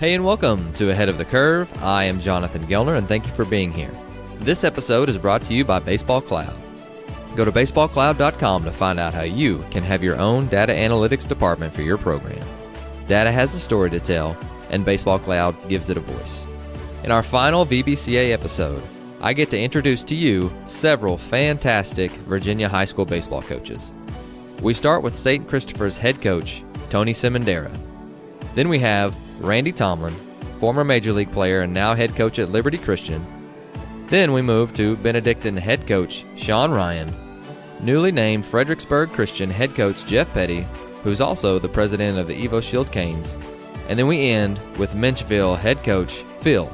Hey and welcome to Ahead of the Curve. I am Jonathan Gelner and thank you for being here. This episode is brought to you by Baseball Cloud. Go to baseballcloud.com to find out how you can have your own data analytics department for your program. Data has a story to tell, and Baseball Cloud gives it a voice. In our final VBCA episode, I get to introduce to you several fantastic Virginia high school baseball coaches. We start with St. Christopher's head coach, Tony Szymendera. Then we have Randy Tomlin, former Major League player and now head coach at Liberty Christian. Then we move to Benedictine head coach Sean Ryan, newly named Fredericksburg Christian head coach Jeff Petty, who's also the president of the EVO Shield Canes. And then we end with Menchville head coach Phil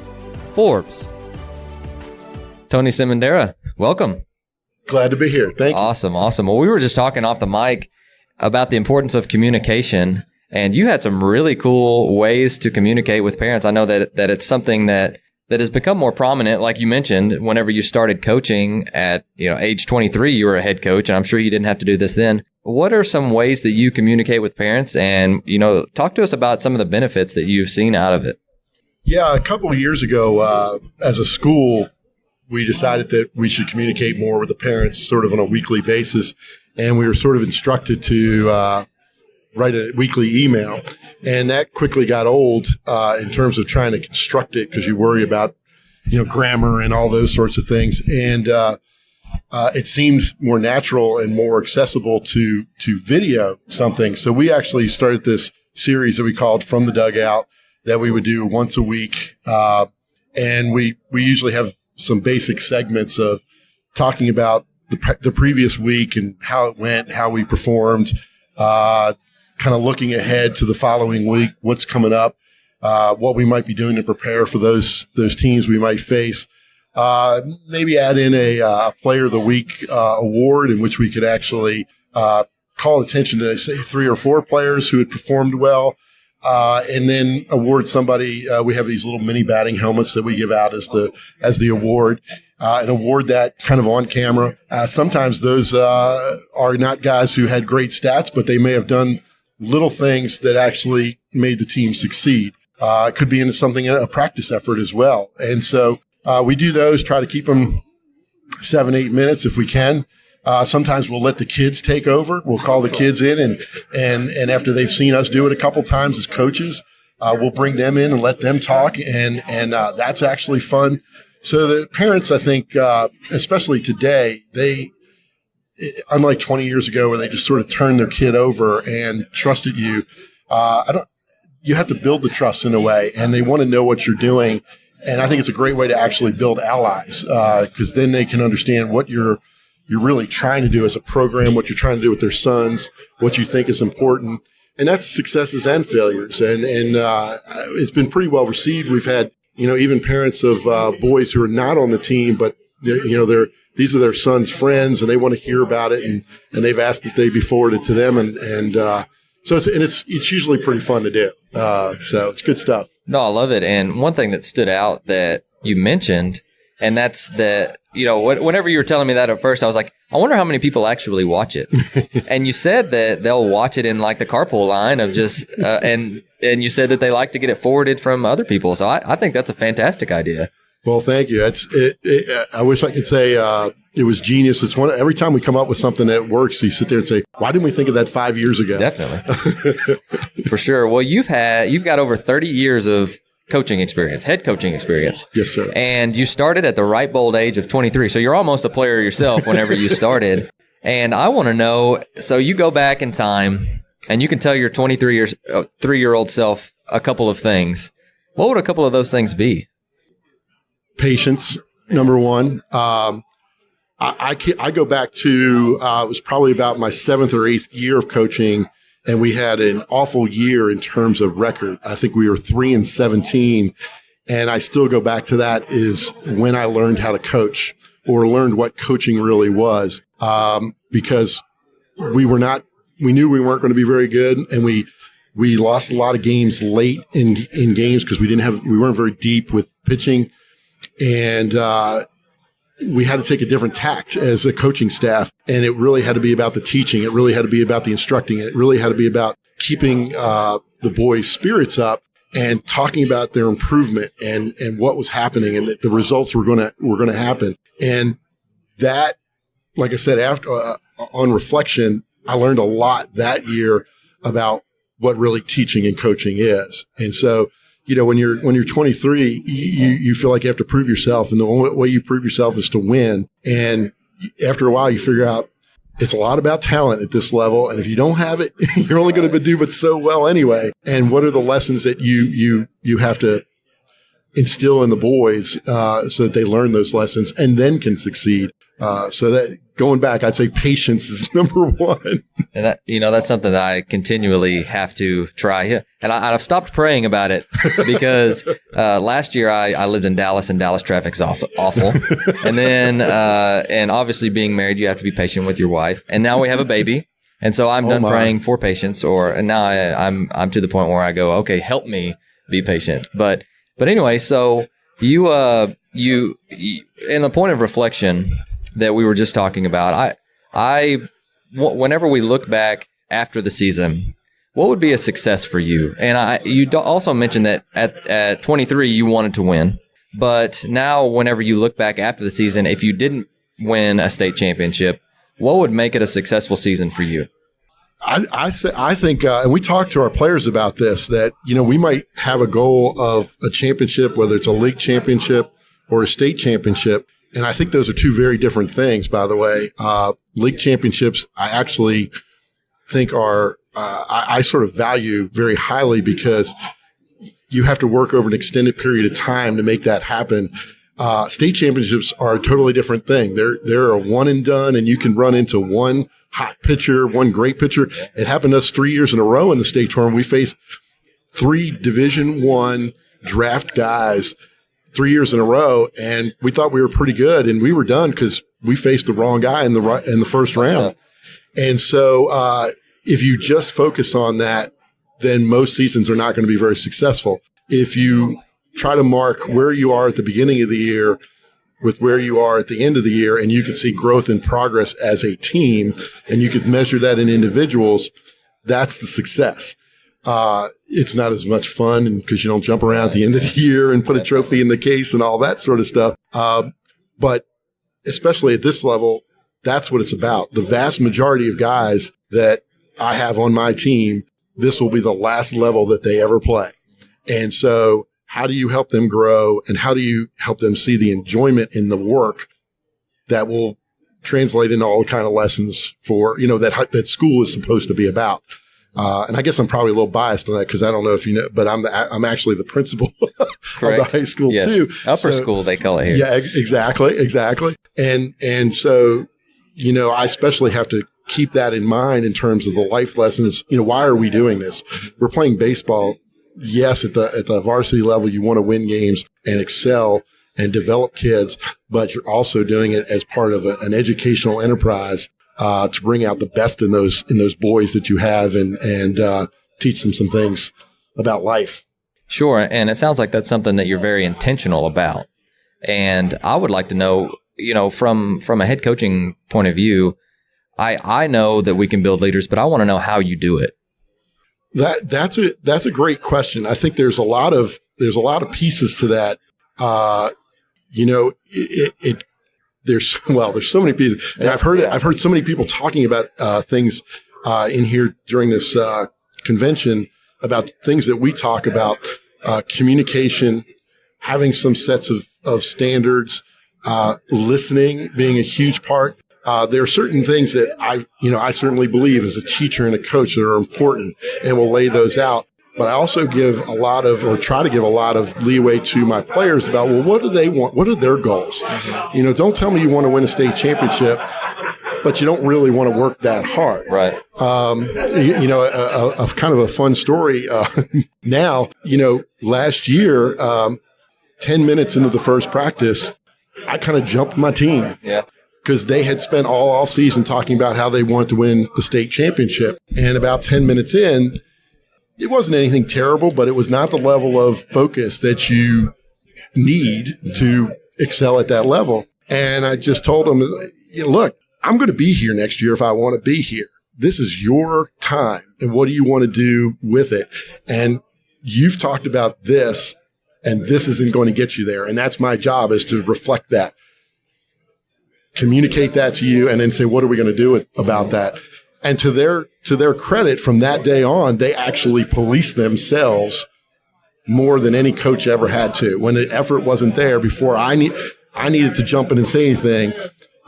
Forbes. Tony Szymendera, welcome. Glad to be here. Thank you. Awesome. Well, we were just talking off the mic about the importance of communication. And you had some really cool ways to communicate with parents. I know that it's something that has become more prominent. Like you mentioned, whenever you started coaching at age 23, you were a head coach, and I'm sure you didn't have to do this then. What are some ways that you communicate with parents? And talk to us about some of the benefits that you've seen out of it. Yeah, a couple of years ago, as a school, we decided that we should communicate more with the parents, sort of on a weekly basis, and we were sort of instructed to write a weekly email, and that quickly got old in terms of trying to construct it because you worry about grammar and all those sorts of things, and it seemed more natural and more accessible to video something. So we actually started this series that we called From the Dugout that we would do once a week, and we usually have some basic segments of talking about the previous week and how it went, how we performed, kind of looking ahead to the following week, what's coming up, what we might be doing to prepare for those teams we might face. Maybe add in a Player of the Week award in which we could actually call attention to, say, 3 or 4 players who had performed well, and then award somebody. We have these little mini batting helmets that we give out as the award, and award that kind of on camera. Sometimes those are not guys who had great stats, but they may have done little things that actually made the team succeed. It could be into something, a practice effort as well. And so we do those, try to keep them 7-8 minutes if we can. Sometimes we'll let the kids take over. We'll call the kids in, and after they've seen us do it a couple times as coaches, we'll bring them in and let them talk, and that's actually fun. So the parents, I think, especially today, unlike 20 years ago where they just sort of turned their kid over and trusted you, you have to build the trust in a way, and they want to know what you're doing. And I think it's a great way to actually build allies, because then they can understand what you're really trying to do as a program, what you're trying to do with their sons, what you think is important. And that's successes and failures. And it's been pretty well received. We've had, even parents of boys who are not on the team, but these are their sons' friends, and they want to hear about it, and they've asked that they be forwarded to them, and so it's usually pretty fun to do. So it's good stuff. No, I love it. And one thing that stood out that you mentioned, and that's that whenever you were telling me that at first, I was like, I wonder how many people actually watch it. And you said that they'll watch it in like the carpool line of just and you said that they like to get it forwarded from other people. So I think that's a fantastic idea. Well, thank you. I wish I could say it was genius. It's every time we come up with something that works, you sit there and say, "Why didn't we think of that 5 years ago?" Definitely, for sure. Well, you've got over 30 years of coaching experience, head coaching experience. Yes, sir. And you started at the ripe old age of 23, so you're almost a player yourself. Whenever you started, and I want to know. So you go back in time, and you can tell your 3-year-old self a couple of things. What would a couple of those things be? Patience, number one. I go back to it was probably about my 7th or 8th year of coaching, and we had an awful year in terms of record. I think we were 3-17, and I still go back to that is when I learned how to coach, or learned what coaching really was, because we knew we weren't going to be very good, and we lost a lot of games late in games because we weren't very deep with pitching. And we had to take a different tact as a coaching staff, and it really had to be about the teaching. It really had to be about the instructing. It really had to be about keeping the boys' spirits up and talking about their improvement and what was happening and that the results were going to happen. And that, like I said, after on reflection, I learned a lot that year about what really teaching and coaching is. And so, when you're 23, you feel like you have to prove yourself, and the only way you prove yourself is to win. And after a while, you figure out it's a lot about talent at this level. And if you don't have it, you're only going to do but so well anyway. And what are the lessons that you have to instill in the boys so that they learn those lessons and then can succeed? So that going back, I'd say patience is number one. And that, that's something that I continually have to try. Yeah. And I've stopped praying about it because last year I lived in Dallas, and Dallas traffic's also awful. And then and obviously being married, you have to be patient with your wife. And now we have a baby, and so I'm done praying for patience. And now I'm to the point where I go, okay, help me be patient. But anyway, so you in the point of reflection that we were just talking about, whenever we look back after the season, what would be a success for you? And you also mentioned that at 23 you wanted to win, but now whenever you look back after the season, if you didn't win a state championship, what would make it a successful season for you? I think, and we talked to our players about this, that we might have a goal of a championship, whether it's a league championship or a state championship. And I think those are two very different things, by the way. League championships, I actually think I sort of value very highly because you have to work over an extended period of time to make that happen. State championships are a totally different thing. They're a one and done, and you can run into one hot pitcher, one great pitcher. It happened to us 3 years in a row in the state tournament. We faced 3 Division I draft guys 3 years in a row, and we thought we were pretty good, and we were done because we faced the wrong guy in the first round. And so if you just focus on that, then most seasons are not going to be very successful. If you try to mark where you are at the beginning of the year with where you are at the end of the year, and you can see growth and progress as a team, and you can measure that in individuals, that's the success. It's not as much fun because you don't jump around at the end of the year and put a trophy in the case and all that sort of stuff. But especially at this level, that's what it's about. The vast majority of guys that I have on my team, this will be the last level that they ever play. And so how do you help them grow, and how do you help them see the enjoyment in the work that will translate into all the kind of lessons for, that school is supposed to be about? And I guess I'm probably a little biased on that because I don't know if you know, but I'm actually the principal of the high school too. Upper school, they call it here. Yeah, exactly. And so, I especially have to keep that in mind in terms of the life lessons. Why are we doing this? We're playing baseball. Yes, at the varsity level, you want to win games and excel and develop kids, but you're also doing it as part of an educational enterprise to bring out the best in those boys that you have and teach them some things about life. Sure, and it sounds like that's something that you're very intentional about. And I would like to know, from a head coaching point of view, I know that we can build leaders, but I want to know how you do it. That's a great question. I think there's a lot of pieces to that. There's so many pieces, and I've heard so many people talking about things in here during this convention about things that we talk about, communication, having some sets of standards, listening being a huge part. There are certain things that I certainly believe as a teacher and a coach that are important, and will lay those out. But I also try to give a lot of leeway to my players about, well, what do they want? What are their goals? Don't tell me you want to win a state championship, but you don't really want to work that hard. Right. A kind of a fun story. Now, last year, 10 minutes into the first practice, I kind of jumped my team. Yeah. Because they had spent all season talking about how they wanted to win the state championship. And about 10 minutes in, it wasn't anything terrible, but it was not the level of focus that you need to excel at that level. And I just told them, look, I'm going to be here next year if I want to be here. This is your time. And what do you want to do with it? And, you've talked about this, and this isn't going to get you there. And that's my job, is to reflect that, communicate that to you, and then say, what are we going to do about that? And to their credit, from that day on, they actually police themselves more than any coach ever had to. When the effort wasn't there, before I needed to jump in and say anything,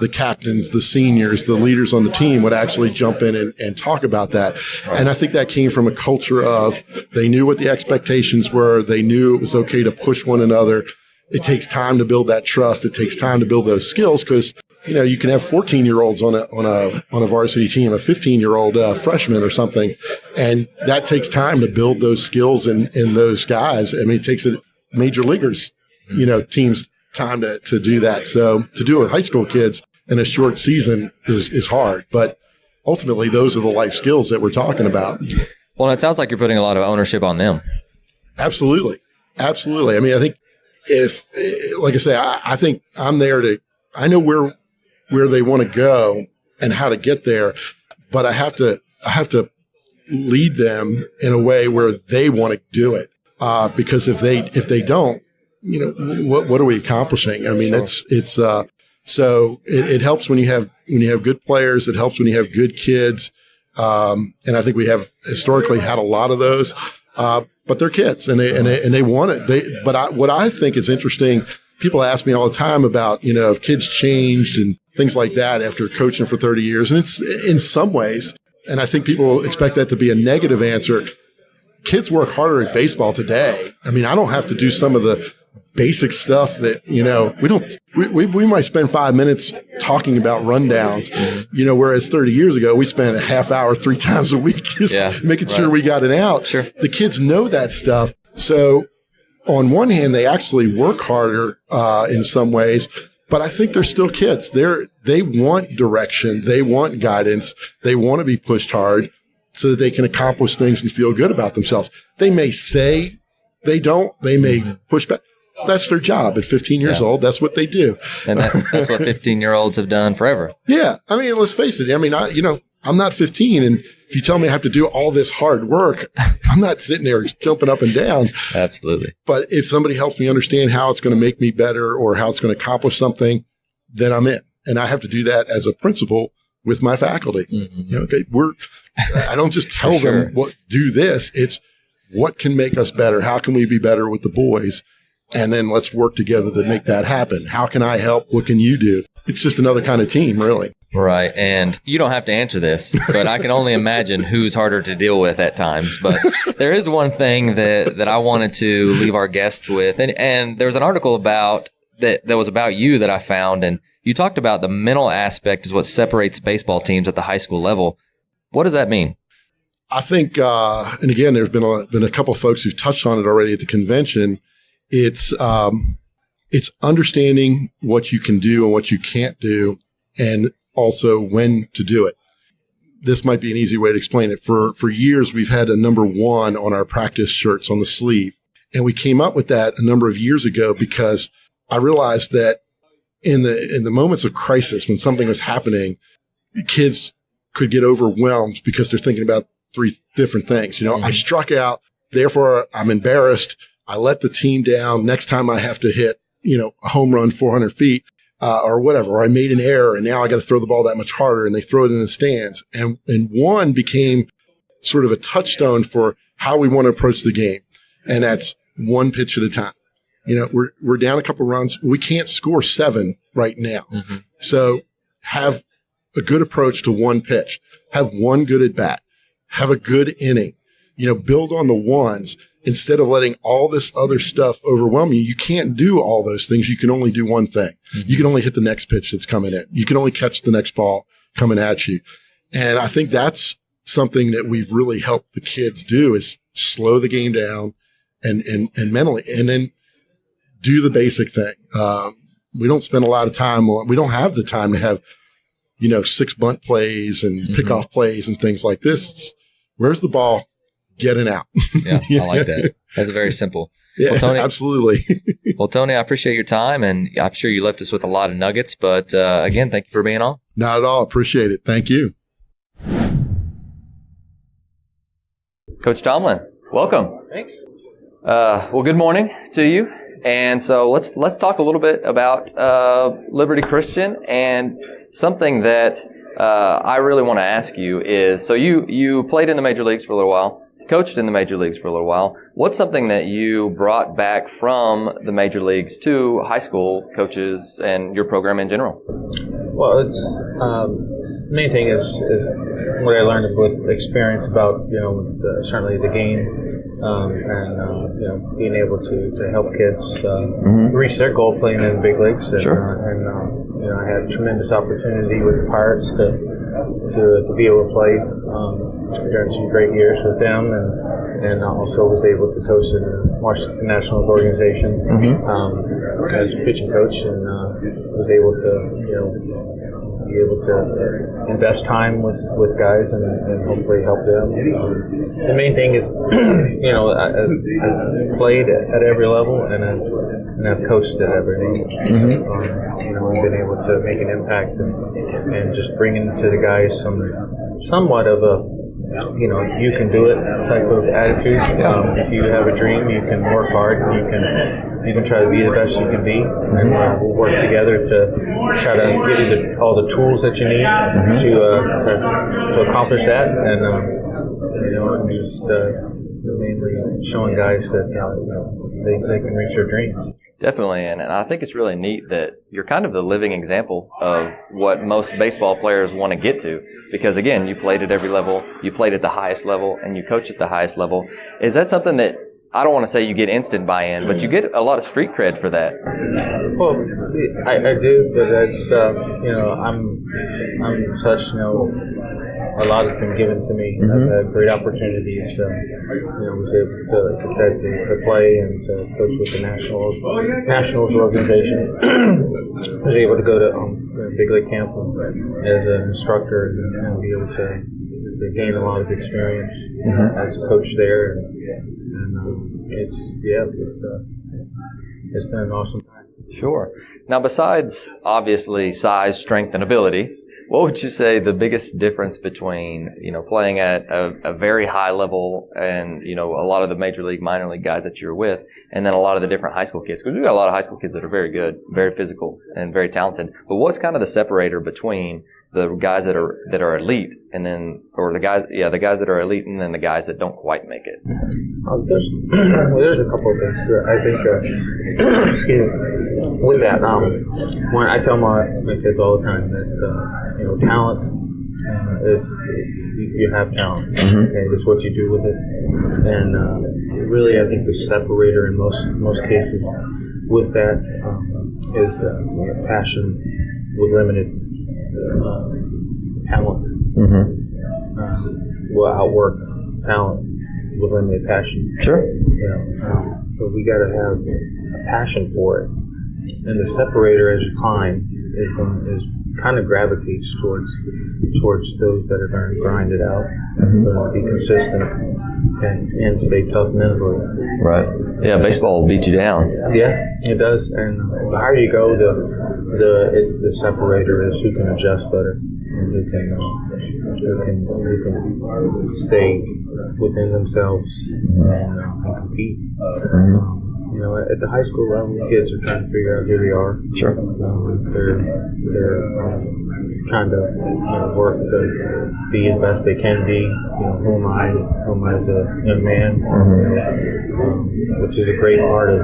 the captains, the seniors, the leaders on the team would actually jump in and talk about that. Right. And I think that came from a culture of, they knew what the expectations were. They knew it was okay to push one another. It takes time to build that trust. It takes time to build those skills, because, you can have 14-year-olds on a varsity team, a 15-year-old freshman or something. And that takes time to build those skills in those guys. I mean, it takes major leaguers, teams time to do that. So to do it with high school kids in a short season is hard. But ultimately, those are the life skills that we're talking about. Well, it sounds like you're putting a lot of ownership on them. Absolutely. Absolutely. I mean, I think like I say, I think I'm there I know where they want to go and how to get there, but I have to lead them in a way where they want to do it. Because if they don't, what are we accomplishing? I mean, sure. So it helps when you have good players. It helps when you have good kids. And I think we have historically had a lot of those. But they're kids and they want it. What I think is interesting, people ask me all the time about, if kids changed and things like that after coaching for 30 years. And it's in some ways, and I think people expect that to be a negative answer. Kids work harder at baseball today. I mean, I don't have to do some of the basic stuff that, we might spend 5 minutes talking about rundowns, whereas 30 years ago, we spent a half hour 3 times a week just making sure we got it out. Sure. The kids know that stuff. So on one hand, they actually work harder in some ways, but I think they're still kids. They want direction. They want guidance. They want to be pushed hard so that they can accomplish things and feel good about themselves. They may say they don't. They may push back. That's their job at 15 years old. That's what they do. And that's what 15-year-olds have done forever. Yeah. I mean, let's face it. I mean, I'm not 15, and if you tell me I have to do all this hard work, I'm not sitting there jumping up and down. Absolutely. But if somebody helps me understand how it's going to make me better or how it's going to accomplish something, then I'm in. And I have to do that as a principal with my faculty. Mm-hmm. I don't just tell them do this. It's what can make us better? How can we be better with the boys? And then let's work together to make that happen. How can I help? What can you do? It's just another kind of team, really. Right. And you don't have to answer this, but I can only imagine who's harder to deal with at times. But there is one thing that I wanted to leave our guests with. And there was an article about that was about you that I found. And you talked about the mental aspect is what separates baseball teams at the high school level. What does that mean? I think, and again, there's been a couple of folks who've touched on it already at the convention. It's understanding what you can do and what you can't do, and also when to do it. This might be an easy way to explain it. For years, we've had a number 1 on our practice shirts on the sleeve. And we came up with that a number of years ago because I realized that in the moments of crisis, when something was happening, kids could get overwhelmed because they're thinking about 3 different things. I struck out, therefore I'm embarrassed. I let the team down. Next time I have to hit, a home run 400 feet, or whatever, or I made an error and now I got to throw the ball that much harder, and they throw it in the stands. And one became sort of a touchstone for how we want to approach the game. And that's one pitch at a time. We're down a couple runs. We can't score 7 right now. Mm-hmm. So have a good approach to one pitch, have one good at bat, have a good inning, build on the ones. Instead of letting all this other stuff overwhelm you, you can't do all those things. You can only do one thing. Mm-hmm. You can only hit the next pitch that's coming in. You can only catch the next ball coming at you. And I think that's something that we've really helped the kids do, is slow the game down and mentally, and then do the basic thing. We don't spend a lot of time we don't have the time to have, 6 bunt plays and pickoff plays and things like this. It's, where's the ball? Getting out. Yeah, I like that. That's very simple. Yeah, well, Tony, absolutely. Well, Tony, I appreciate your time, and I'm sure you left us with a lot of nuggets. But again, thank you for being on. Not at all. Appreciate it. Thank you. Coach Tomlin, welcome. Thanks. Well, good morning to you. And so let's talk a little bit about Liberty Christian, and something that I really want to ask you is, so you played in the major leagues for a little while, coached in the major leagues for a little while. What's something that you brought back from the major leagues to high school coaches and your program in general? Well, it's the main thing is what I learned with experience about certainly the game. And being able to help kids reach their goal playing in the big leagues. And, Sure. I had a tremendous opportunity with the Pirates to be able to play during some great years with them, and also was able to coach in the Washington Nationals organization as a pitching coach, and was able to be able to invest time with guys and hopefully help them. The main thing is, I played at every level, and I've coached at every level. I've been able to make an impact and just bringing to the guys somewhat of a, you can do it type of attitude. If you have a dream, you can work hard, and you can try to be the best you can be, and we'll work together to try to give you all the tools that you need to accomplish that, and just mainly showing guys that they can reach their dreams. Definitely, and I think it's really neat that you're kind of the living example of what most baseball players want to get to. Because again, you played at every level, you played at the highest level, and you coach at the highest level. Is that something that, I don't want to say you get instant buy-in, but you get a lot of street cred for that? Well, I do, but it's I'm such a lot has been given to me. I've had great opportunities. Was able to play and to coach with the Nationals organization. Was able to go to big league camp as an instructor and be able to gain a lot of experience as a coach there, and it's been an awesome time. Sure. Now, besides obviously size, strength, and ability, what would you say the biggest difference between, playing at a very high level and, a lot of the major league, minor league guys that you're with, and then a lot of the different high school kids? Because we've got a lot of high school kids that are very good, very physical, and very talented. But what's kind of the separator between the guys that are elite, and then, or the guys that are elite, and then the guys that don't quite make it? There's a couple of things. I think, with that, when I tell my kids all the time that talent is you have talent. Okay, it's what you do with it, and really, I think the separator in most cases with that is passion with limited talent. Will outwork talent with limited passion. Sure. So we got to have a passion for it, and the separator as you climb is kind of gravitates towards those that are going to grind it out, be consistent, and stay tough mentally. Right. Yeah, baseball will beat you down. Yeah, it does. And the higher you go, the separator is who can adjust better and who can stay within themselves and compete. At the high school level, kids are trying to figure out who they are. Sure. They're trying to work to be as best they can be. Who am I as a young man? Which is a great part of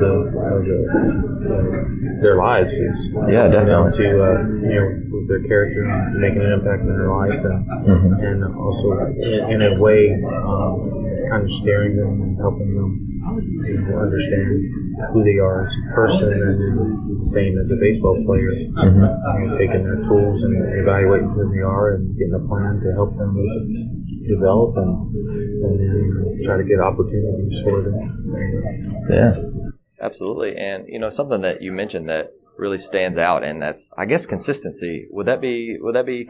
their lives. Yeah, definitely. With their character, making an impact in their life, and also in a way, kind of steering them and helping them understand who they are as a person, and then the same as a baseball player. Taking their tools and evaluating who they are and getting a plan to help them develop and try to get opportunities for them. Yeah, absolutely. And something that you mentioned that really stands out, and that's, I guess, consistency. Would that be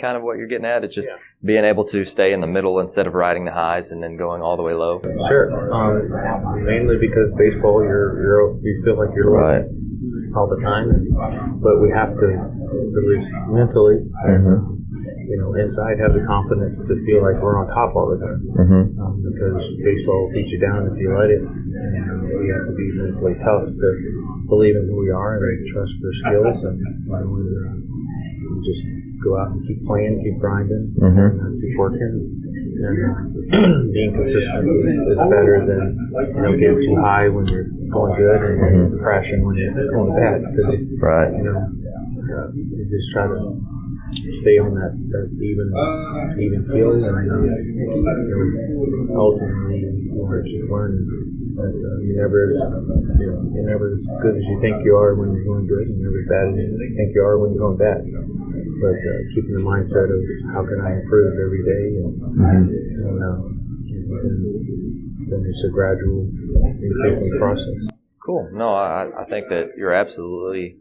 kind of what you're getting at? It's just being able to stay in the middle instead of riding the highs and then going all the way low. Sure. Mainly because baseball, you feel like you're right all the time, but we have to, at least mentally, inside have the confidence to feel like we're on top all the time. Because baseball will beat you down if you let it. And we have to be mentally tough to believe in who we are and trust their skills, and just go out and keep playing, keep grinding, and keep working. And being consistent is better than getting too high when you're going good and crashing when you're going bad. Right. You just try to stay on that even keel, and ultimately you want to keep learning. You're never as good as you think you are when you're going good, and you're never as bad as you think you are when you're going bad. But keeping the mindset of how can I improve every day, and then it's a gradual increasing process. Cool. No, I think that you're absolutely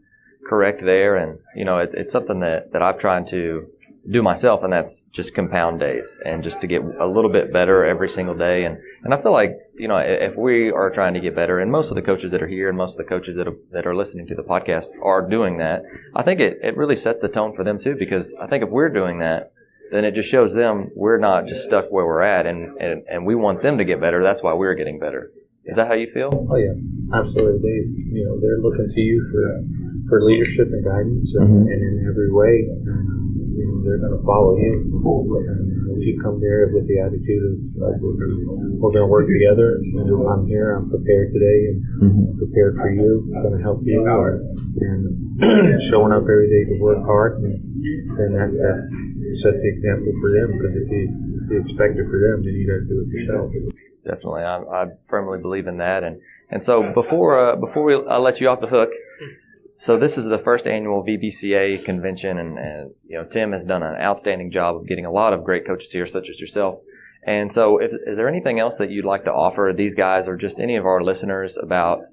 correct there, and it's something that I'm trying to do myself, and that's just compound days and just to get a little bit better every single day. And I feel like if we are trying to get better, and most of the coaches that are here and most of the coaches that are listening to the podcast are doing that, I think it really sets the tone for them too, because I think if we're doing that, then it just shows them we're not just stuck where we're at, and we want them to get better. That's why we're getting better. Is that how you feel? Oh yeah, absolutely. They're looking to you for leadership and guidance, and in every way, they're going to follow you. And if you come there with the attitude of we're going to work together, and I'm here, I'm prepared today, and prepared for you, I'm going to help you, and showing up every day to work hard, then that sets the example for them. Because if you expect it for them, then you got to do it yourself. Definitely, I firmly believe in that. And so before I let you off the hook, so this is the first annual VBCA convention, and Tim has done an outstanding job of getting a lot of great coaches here, such as yourself. And so, is there anything else that you'd like to offer these guys, or just any of our listeners about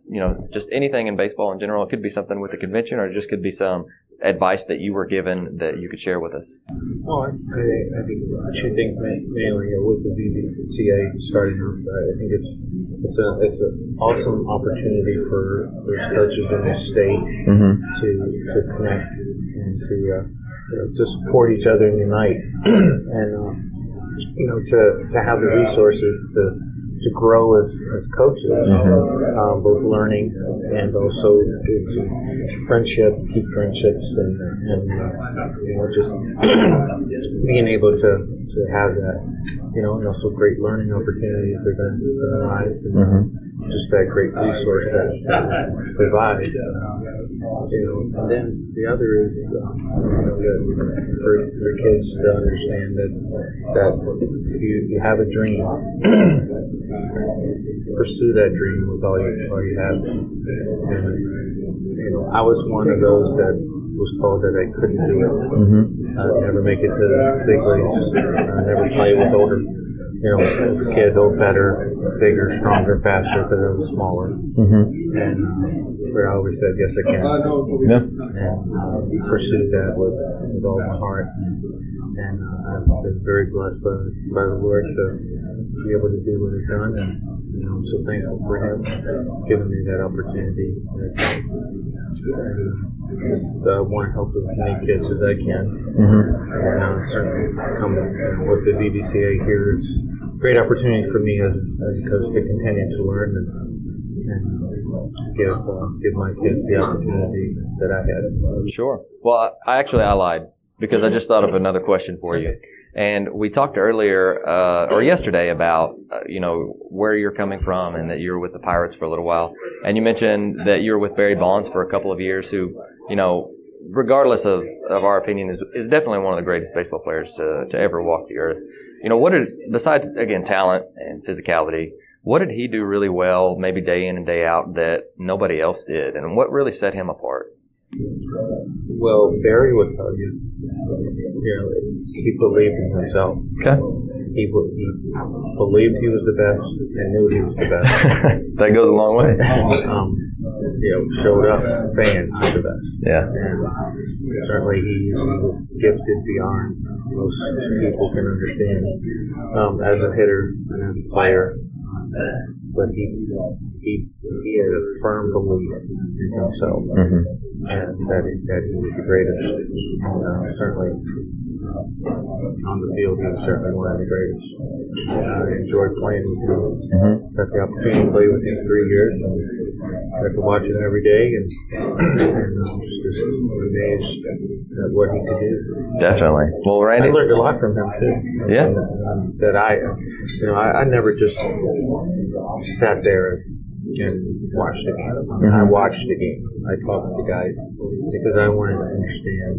just anything in baseball in general? It could be something with the convention, or it just could be some advice that you were given that you could share with us. Well, I think two things mainly with the VBCA starting off. I think it's an awesome opportunity for coaches in the state to connect and to support each other and unite, and to have the resources to grow as coaches, both learning and also friendship, keep friendships, and just being able to have that, and also great learning opportunities that are going to arise, and just that great resource that provide. And then the other is for kids to understand that if you have a dream, pursue that dream with all you have. And I was one of those that was told that I couldn't do it. Never make it to the big leagues. Never play with older kids, better, bigger, stronger, faster, because I was smaller. And I always said, yes, I can. And pursued that with all my heart. And I've been very blessed by the Lord to be able to do what He's done. And I'm so thankful for Him giving me that opportunity. I want to help as many kids as I can. And certainly with the VBCA here, it's a great opportunity for me as a coach to continue to learn and give my kids the opportunity that I had. Sure. Well, I lied, because I just thought of another question for you. And we talked earlier or yesterday about where you're coming from, and that you were with the Pirates for a little while. And you mentioned that you were with Barry Bonds for a couple of years, who regardless of our opinion, is definitely one of the greatest baseball players to ever walk the earth. Besides, again, talent and physicality, what did he do really well, maybe day in and day out, that nobody else did? And what really set him apart? Well, Barry would tell you, he believed in himself. Okay. He believed he was the best and knew he was the best. That goes a long way. Showed up saying, I'm the best. Yeah. And certainly he was gifted beyond most people can understand as a hitter and as a player. But he had a firm belief in himself, and that he was the greatest. And certainly on the field, he was certainly one of the greatest. I enjoyed playing with him. Got the opportunity to play with him 3 years, and got to watch him every day, and I was just amazed at what he could do. Definitely. Well, Randy, I learned a lot from him too. Yeah. That I never just sat there and watched the game. I watched the game. I talked to guys because I wanted to understand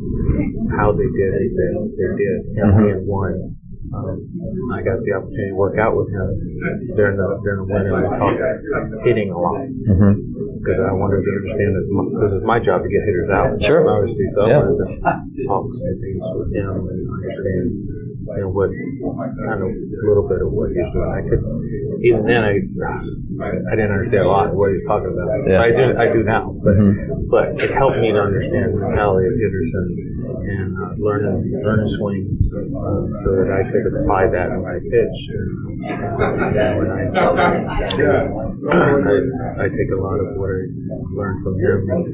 how they did it. They did. And won. I got the opportunity to work out with him during the winter. We talked hitting a lot because I wanted to understand it because it's my job to get hitters out. Sure. Obviously, so I wanted to talk some things with him and understand what kind of a little bit of what he was doing. I could even then I didn't understand a lot of what he was talking about. Yeah. I do now, but it helped me to understand the mentality of hitters and learning swings so that I could apply that in my pitch. And when I take a lot of what I learned from him and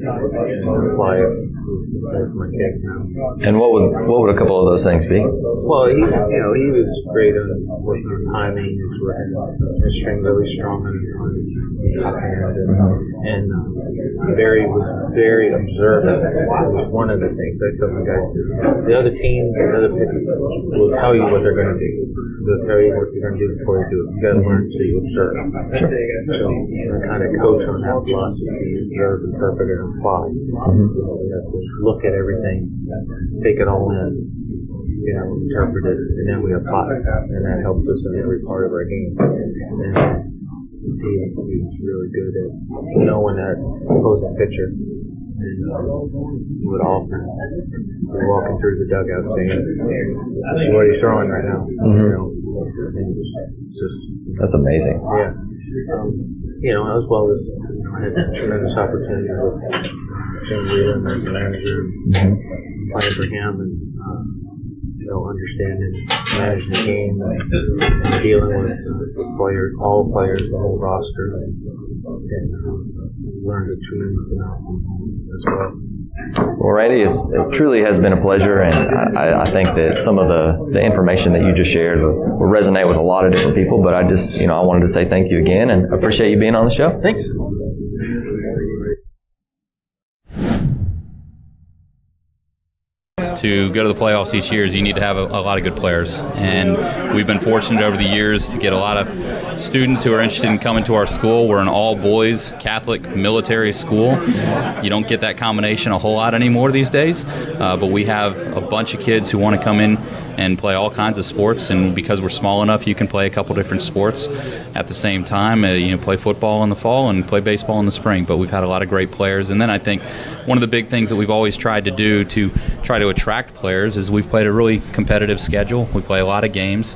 apply it with my kids now. And what would a couple of those things be? Well, he was great on working on timing. He was working his string really strong on his top hand, and was very observant. It was one of the things I tell the guys. The other team, the other pitchers will tell you what they're going to do. They'll tell you what you're going to do before you do it. You got to learn to observe. Sure. So I kind of coach on that philosophy: observe, interpret, and apply. We have to look at everything, take it all in, interpret it, and then we apply it, and that helps us in every part of our game. And he was really good at knowing that opposing pitcher, and he would often be walking through the dugout saying, "This is what he's throwing right now." And it's just that's amazing. Yeah. As well as I had tremendous opportunity with Jim Whelan as a manager, playing for him, and understanding, managing the game, and dealing with players, all players, the whole roster, and learned a tremendous amount from him as well. Well, Randy, it truly has been a pleasure, and I think that some of the information that you just shared will resonate with a lot of different people. But I wanted to say thank you again, and appreciate you being on the show. Thanks. To go to the playoffs each year is you need to have a lot of good players, and we've been fortunate over the years to get a lot of students who are interested in coming to our school. We're an all-boys Catholic military school. You don't get that combination a whole lot anymore these days, but we have a bunch of kids who want to come in and play all kinds of sports, and because we're small enough, you can play a couple different sports at the same time. Play football in the fall and play baseball in the spring, but we've had a lot of great players. And then I think one of the big things that we've always tried to do to try to attract players is we've played a really competitive schedule. We play a lot of games.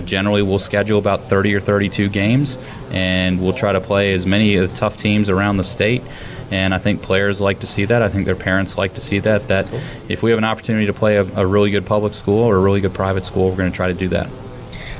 Generally, we'll schedule about 30 or 32 games, and we'll try to play as many of the tough teams around the state. And I think players like to see that. I think their parents like to see that if we have an opportunity to play a really good public school or a really good private school, we're going to try to do that.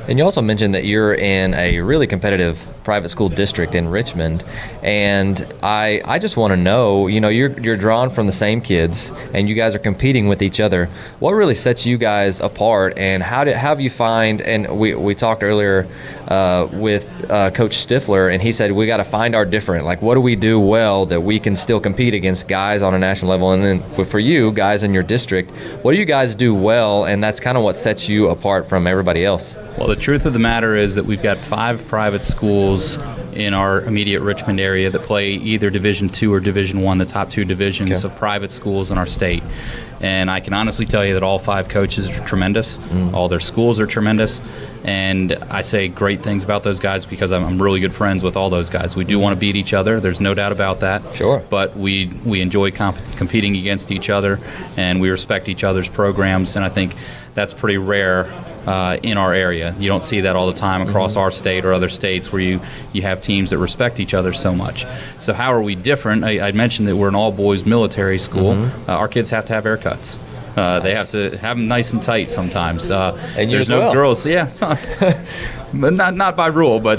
And you also mentioned that you're in a really competitive private school district in Richmond, and I just want to know, you're drawn from the same kids, and you guys are competing with each other. What really sets you guys apart, and how have you find? And we talked earlier with Coach Stifler, and he said we got to find our different. Like, what do we do well that we can still compete against guys on a national level? And then for you guys in your district, what do you guys do well, and that's kind of what sets you apart from everybody else? Well, the truth of the matter is that we've got 5 private schools in our immediate Richmond area that play either Division II or Division I, the top 2 divisions of private schools in our state. And I can honestly tell you that all 5 coaches are tremendous. All their schools are tremendous. And I say great things about those guys because I'm really good friends with all those guys. We do want to beat each other. There's no doubt about that. Sure. But we enjoy competing against each other, and we respect each other's programs. And I think that's pretty rare in our area. You don't see that all the time across our state or other states where you have teams that respect each other so much. So how are we different? I mentioned that we're an all-boys military school. Our kids have to have haircuts. They have to have them nice and tight sometimes. And there's no girls. Yeah, it's not, but not by rule. But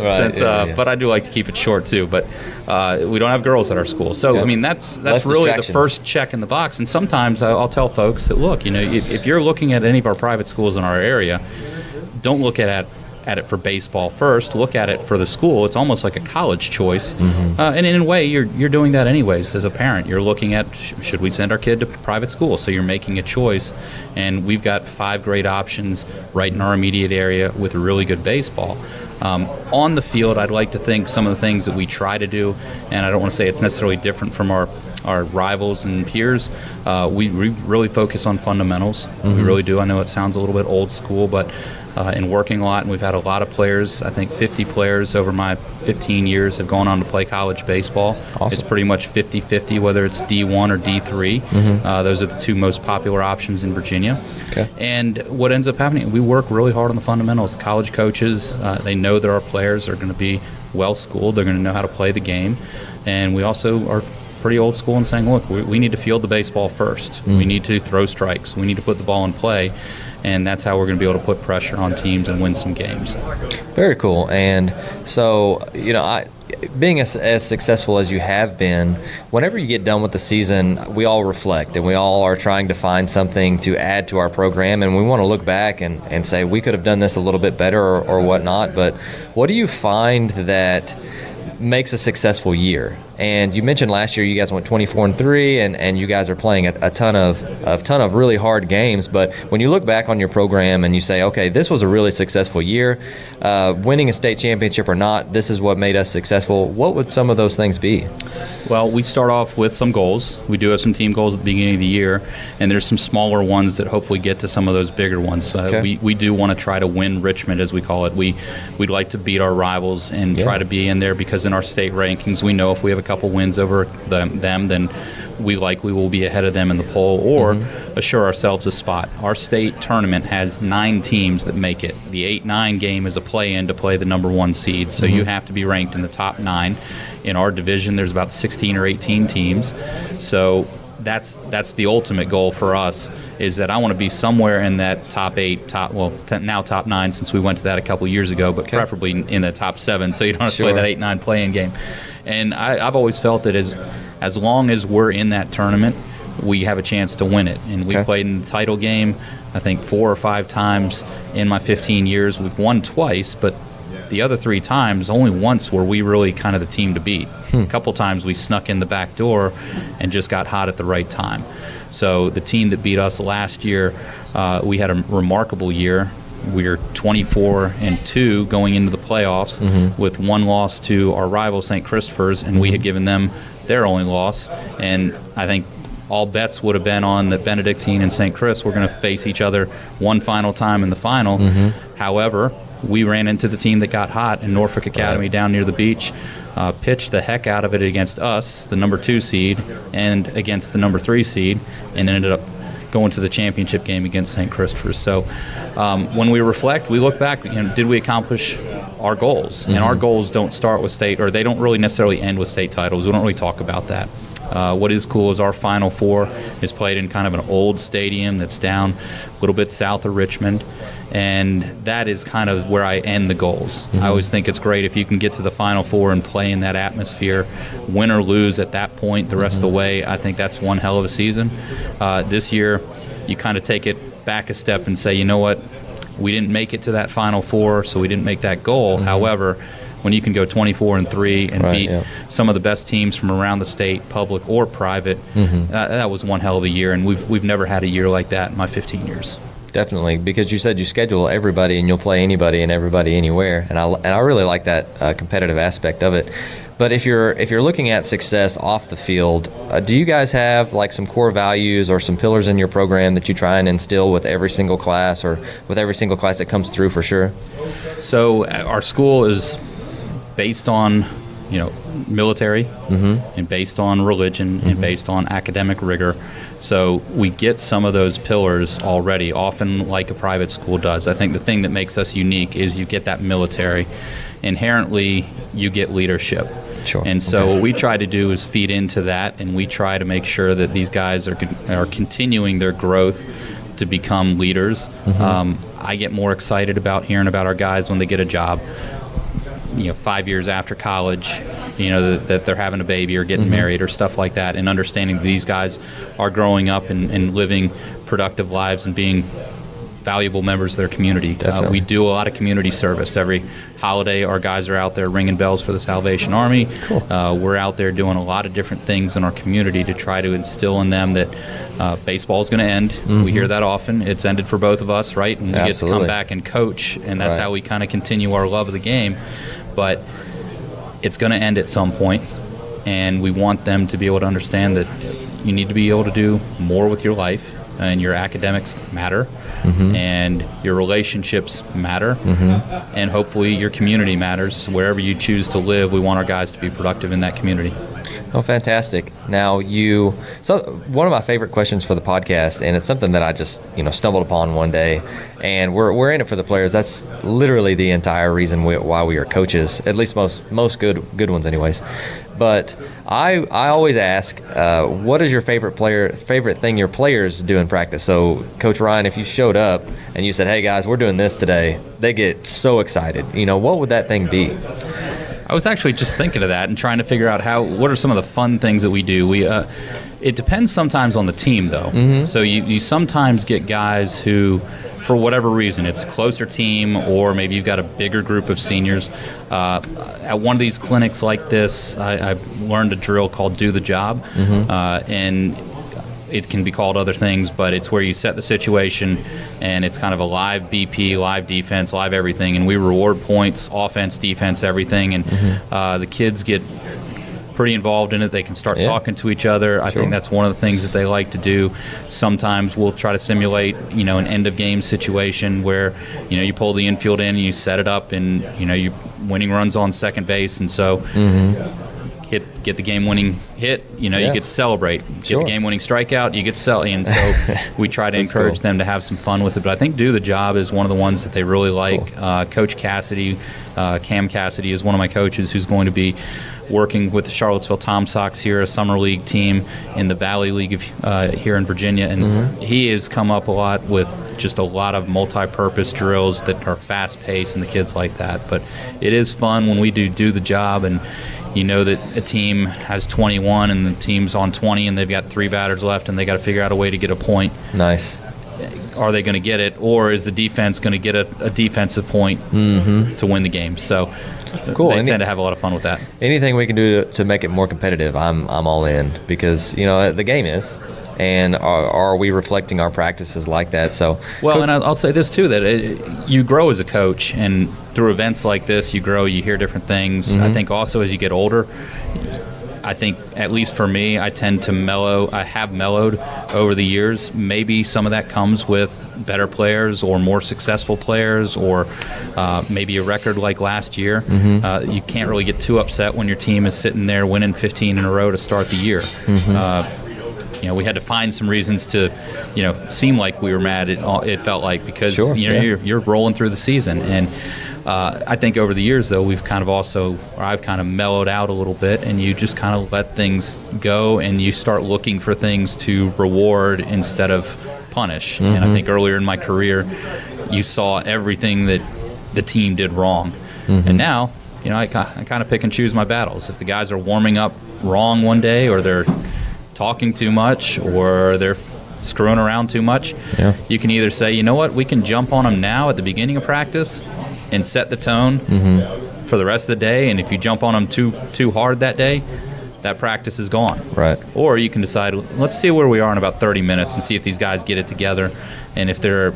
but I do like to keep it short too. But we don't have girls at our school, so I mean that's really the first check in the box. And sometimes I'll tell folks that, look, if you're looking at any of our private schools in our area, don't look at it for baseball first. Look at it for the school. It's almost like a college choice. And in a way, you're doing that anyways as a parent. You're looking at, should we send our kid to private school? So you're making a choice. And we've got 5 great options right in our immediate area with really good baseball. On the field, I'd like to think some of the things that we try to do, and I don't want to say it's necessarily different from our rivals and peers, we really focus on fundamentals. We really do. I know it sounds a little bit old school, but in working a lot, and we've had a lot of players. I think 50 players over my 15 years have gone on to play college baseball. Awesome. It's pretty much 50-50, whether it's D1 or D3. Those are the 2 most popular options in Virginia. Okay. And what ends up happening, we work really hard on the fundamentals. College coaches, they know that our players are going to be well-schooled. They're going to know how to play the game. And we also are pretty old school in saying, look, we need to field the baseball first. We need to throw strikes. We need to put the ball in play. And that's how we're going to be able to put pressure on teams and win some games. Very cool. And so, being as successful as you have been, whenever you get done with the season, we all reflect and we all are trying to find something to add to our program, and we want to look back and say we could have done this a little bit better or whatnot. But what do you find that makes a successful year? And you mentioned last year you guys went 24-3, and you guys are playing a ton of really hard games. But when you look back on your program and you say, okay, this was a really successful year, winning a state championship or not, this is what made us successful. What would some of those things be? Well, we start off with some goals. We do have some team goals at the beginning of the year, and there's some smaller ones that hopefully get to some of those bigger ones. Okay. We do want to try to win Richmond, as we call it. We'd like to beat our rivals and try to be in there, because in our state rankings, we know if we have a couple wins over them, then we likely will be ahead of them in the poll or assure ourselves a spot. Our state tournament has 9 teams that make it. The 8-9 game is a play-in to play the number 1 seed, so you have to be ranked in the top 9. In our division, there's about 16 or 18 teams, so that's the ultimate goal for us, is that I want to be somewhere in that top 8, now top 9, since we went to that a couple years ago, but preferably in the top 7, so you don't have to play that 8-9 play-in game. And I've always felt that as long as we're in that tournament, we have a chance to win it. And we played in the title game, I think 4 or 5 times in my 15 years. We've won twice, but the other 3 times, only once were we really kind of the team to beat. A couple times we snuck in the back door and just got hot at the right time. So the team that beat us last year, we had a remarkable year. We were 24-2 going into the playoffs with 1 loss to our rival, St. Christopher's, and we had given them their only loss. And I think all bets would have been on that Benedictine and St. Chris were going to face each other one final time in the final. However, we ran into the team that got hot in Norfolk Academy down near the beach, pitched the heck out of it against us, the number 2 seed, and against the number 3 seed, and ended up going to the championship game against St. Christopher's. So when we reflect, we look back, did we accomplish our goals? And our goals don't start with state, or they don't really necessarily end with state titles. We don't really talk about that. What is cool is our Final Four is played in kind of an old stadium that's down a little bit south of Richmond, and that is kind of where I end the goals. I always think it's great if you can get to the Final Four and play in that atmosphere, win or lose at that point the rest of the way. I think that's one hell of a season. This year, you kind of take it back a step and say, you know what, we didn't make it to that Final Four, so we didn't make that goal. However, when you can go 24-3 and beat some of the best teams from around the state, public or private, that was one hell of a year, and we've never had a year like that in my 15 years. Definitely, because you said you schedule everybody and you'll play anybody and everybody anywhere, and I really like that competitive aspect of it. But if you're looking at success off the field, do you guys have like some core values or some pillars in your program that you try and instill with every single class, or with every single class that comes through for sure? So our school is based on military and based on religion and based on academic rigor. So we get some of those pillars already, often like a private school does. I think the thing that makes us unique is you get that military. Inherently, you get leadership. Sure. And so what we try to do is feed into that, and we try to make sure that these guys are continuing their growth to become leaders. I get more excited about hearing about our guys when they get a job, 5 years after college, that they're having a baby or getting married or stuff like that, and understanding that these guys are growing up and living productive lives and being valuable members of their community. We do a lot of community service. Every holiday, our guys are out there ringing bells for the Salvation Army. Cool. We're out there doing a lot of different things in our community to try to instill in them that baseball is going to end. We hear that often. It's ended for both of us, right? And we get to come back and coach, and that's how we kind of continue our love of the game. But it's going to end at some point, and we want them to be able to understand that you need to be able to do more with your life, and your academics matter, and your relationships matter, and hopefully your community matters. Wherever you choose to live, we want our guys to be productive in that community. Oh, fantastic. Now, so one of my favorite questions for the podcast, and it's something that I just, stumbled upon one day, and we're in it for the players. That's literally the entire reason why we are coaches, at least most good ones anyways. But I always ask, what is your favorite thing your players do in practice? So, Coach Ryan, if you showed up and you said, hey, guys, we're doing this today, they get so excited. What would that thing be? I was actually just thinking of that and trying to figure out what are some of the fun things that we do. It depends sometimes on the team, though. So you sometimes get guys who, for whatever reason, it's a closer team, or maybe you've got a bigger group of seniors. At one of these clinics like this, I learned a drill called Do the Job, and it can be called other things, but it's where you set the situation, and it's kind of a live BP, live defense, live everything, and we reward points, offense, defense, everything, and the kids get pretty involved in it. They can start talking to each other. I think that's one of the things that they like to do. Sometimes we'll try to simulate, an end-of-game situation where, you pull the infield in and you set it up, and, you winning runs on second base, and so get the game-winning hit, you get to celebrate. Get the game-winning strikeout, you get to sell. And so we try to encourage them to have some fun with it. But I think Do the Job is one of the ones that they really like. Coach Cassidy, Cam Cassidy, is one of my coaches who's going to be working with the Charlottesville Tom Sox here, a summer league team in the Valley League here in Virginia. And he has come up a lot with just a lot of multi-purpose drills that are fast-paced, and the kids like that. But it is fun when we do the job, and that a team has 21 and the team's on 20 and they've got 3 batters left and they got to figure out a way to get a point. Nice. Are they going to get it, or is the defense going to get a defensive point to win the game? So cool. They tend to have a lot of fun with that. Anything we can do to make it more competitive, I'm all in, because the game is. And are we reflecting our practices like that? So and I'll say this too, that you grow as a coach, and through events like this you grow, you hear different things. I think also as you get older, I think, at least for me, I tend to mellow. I have mellowed over the years. Maybe some of that comes with better players or more successful players, or maybe a record like last year. You can't really get too upset when your team is sitting there winning 15 in a row to start the year. We had to find some reasons to, seem like we were mad. It felt like, because you're rolling through the season, and I think over the years, though, I've kind of mellowed out a little bit, and you just kind of let things go, and you start looking for things to reward instead of punish. And I think earlier in my career, you saw everything that the team did wrong, and now, I kind of pick and choose my battles. If the guys are warming up wrong one day, or they're talking too much, or they're screwing around too much, you can either say, we can jump on them now at the beginning of practice and set the tone for the rest of the day, and if you jump on them too hard that day, that practice is gone. Right. Or you can decide, let's see where we are in about 30 minutes and see if these guys get it together, and if they're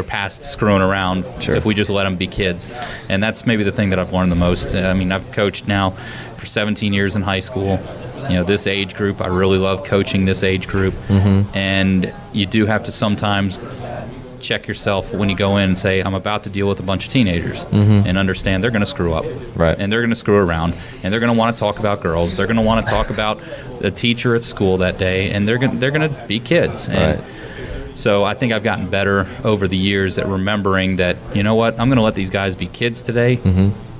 past screwing around, if we just let them be kids. And that's maybe the thing that I've learned the most. I've coached now for 17 years in high school. This age group, I really love coaching this age group. And you do have to sometimes check yourself when you go in and say, I'm about to deal with a bunch of teenagers, and understand they're going to screw up. Right. And they're going to screw around, and they're going to want to talk about girls. They're going to want to talk about the teacher at school that day, and they're going to be kids. And so I think I've gotten better over the years at remembering that, I'm going to let these guys be kids today.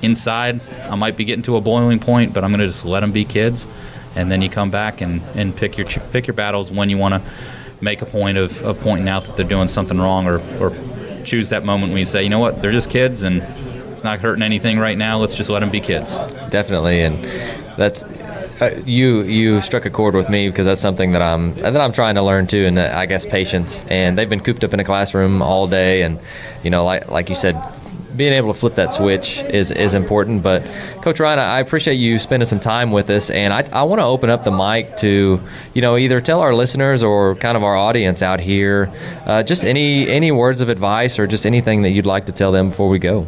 Inside, I might be getting to a boiling point, but I'm going to just let them be kids. And then you come back and pick your battles when you want to make a point of pointing out that they're doing something wrong, or choose that moment when you say, you know what, they're just kids and it's not hurting anything right now. Let's just let them be kids. Definitely, and that's you struck a chord with me, because that's something that I'm trying to learn too, and I guess patience. And they've been cooped up in a classroom all day, and like you said, being able to flip that switch is important. But Coach Ryan, I appreciate you spending some time with us, and I want to open up the mic to either tell our listeners or kind of our audience out here just any words of advice or just anything that you'd like to tell them before we go.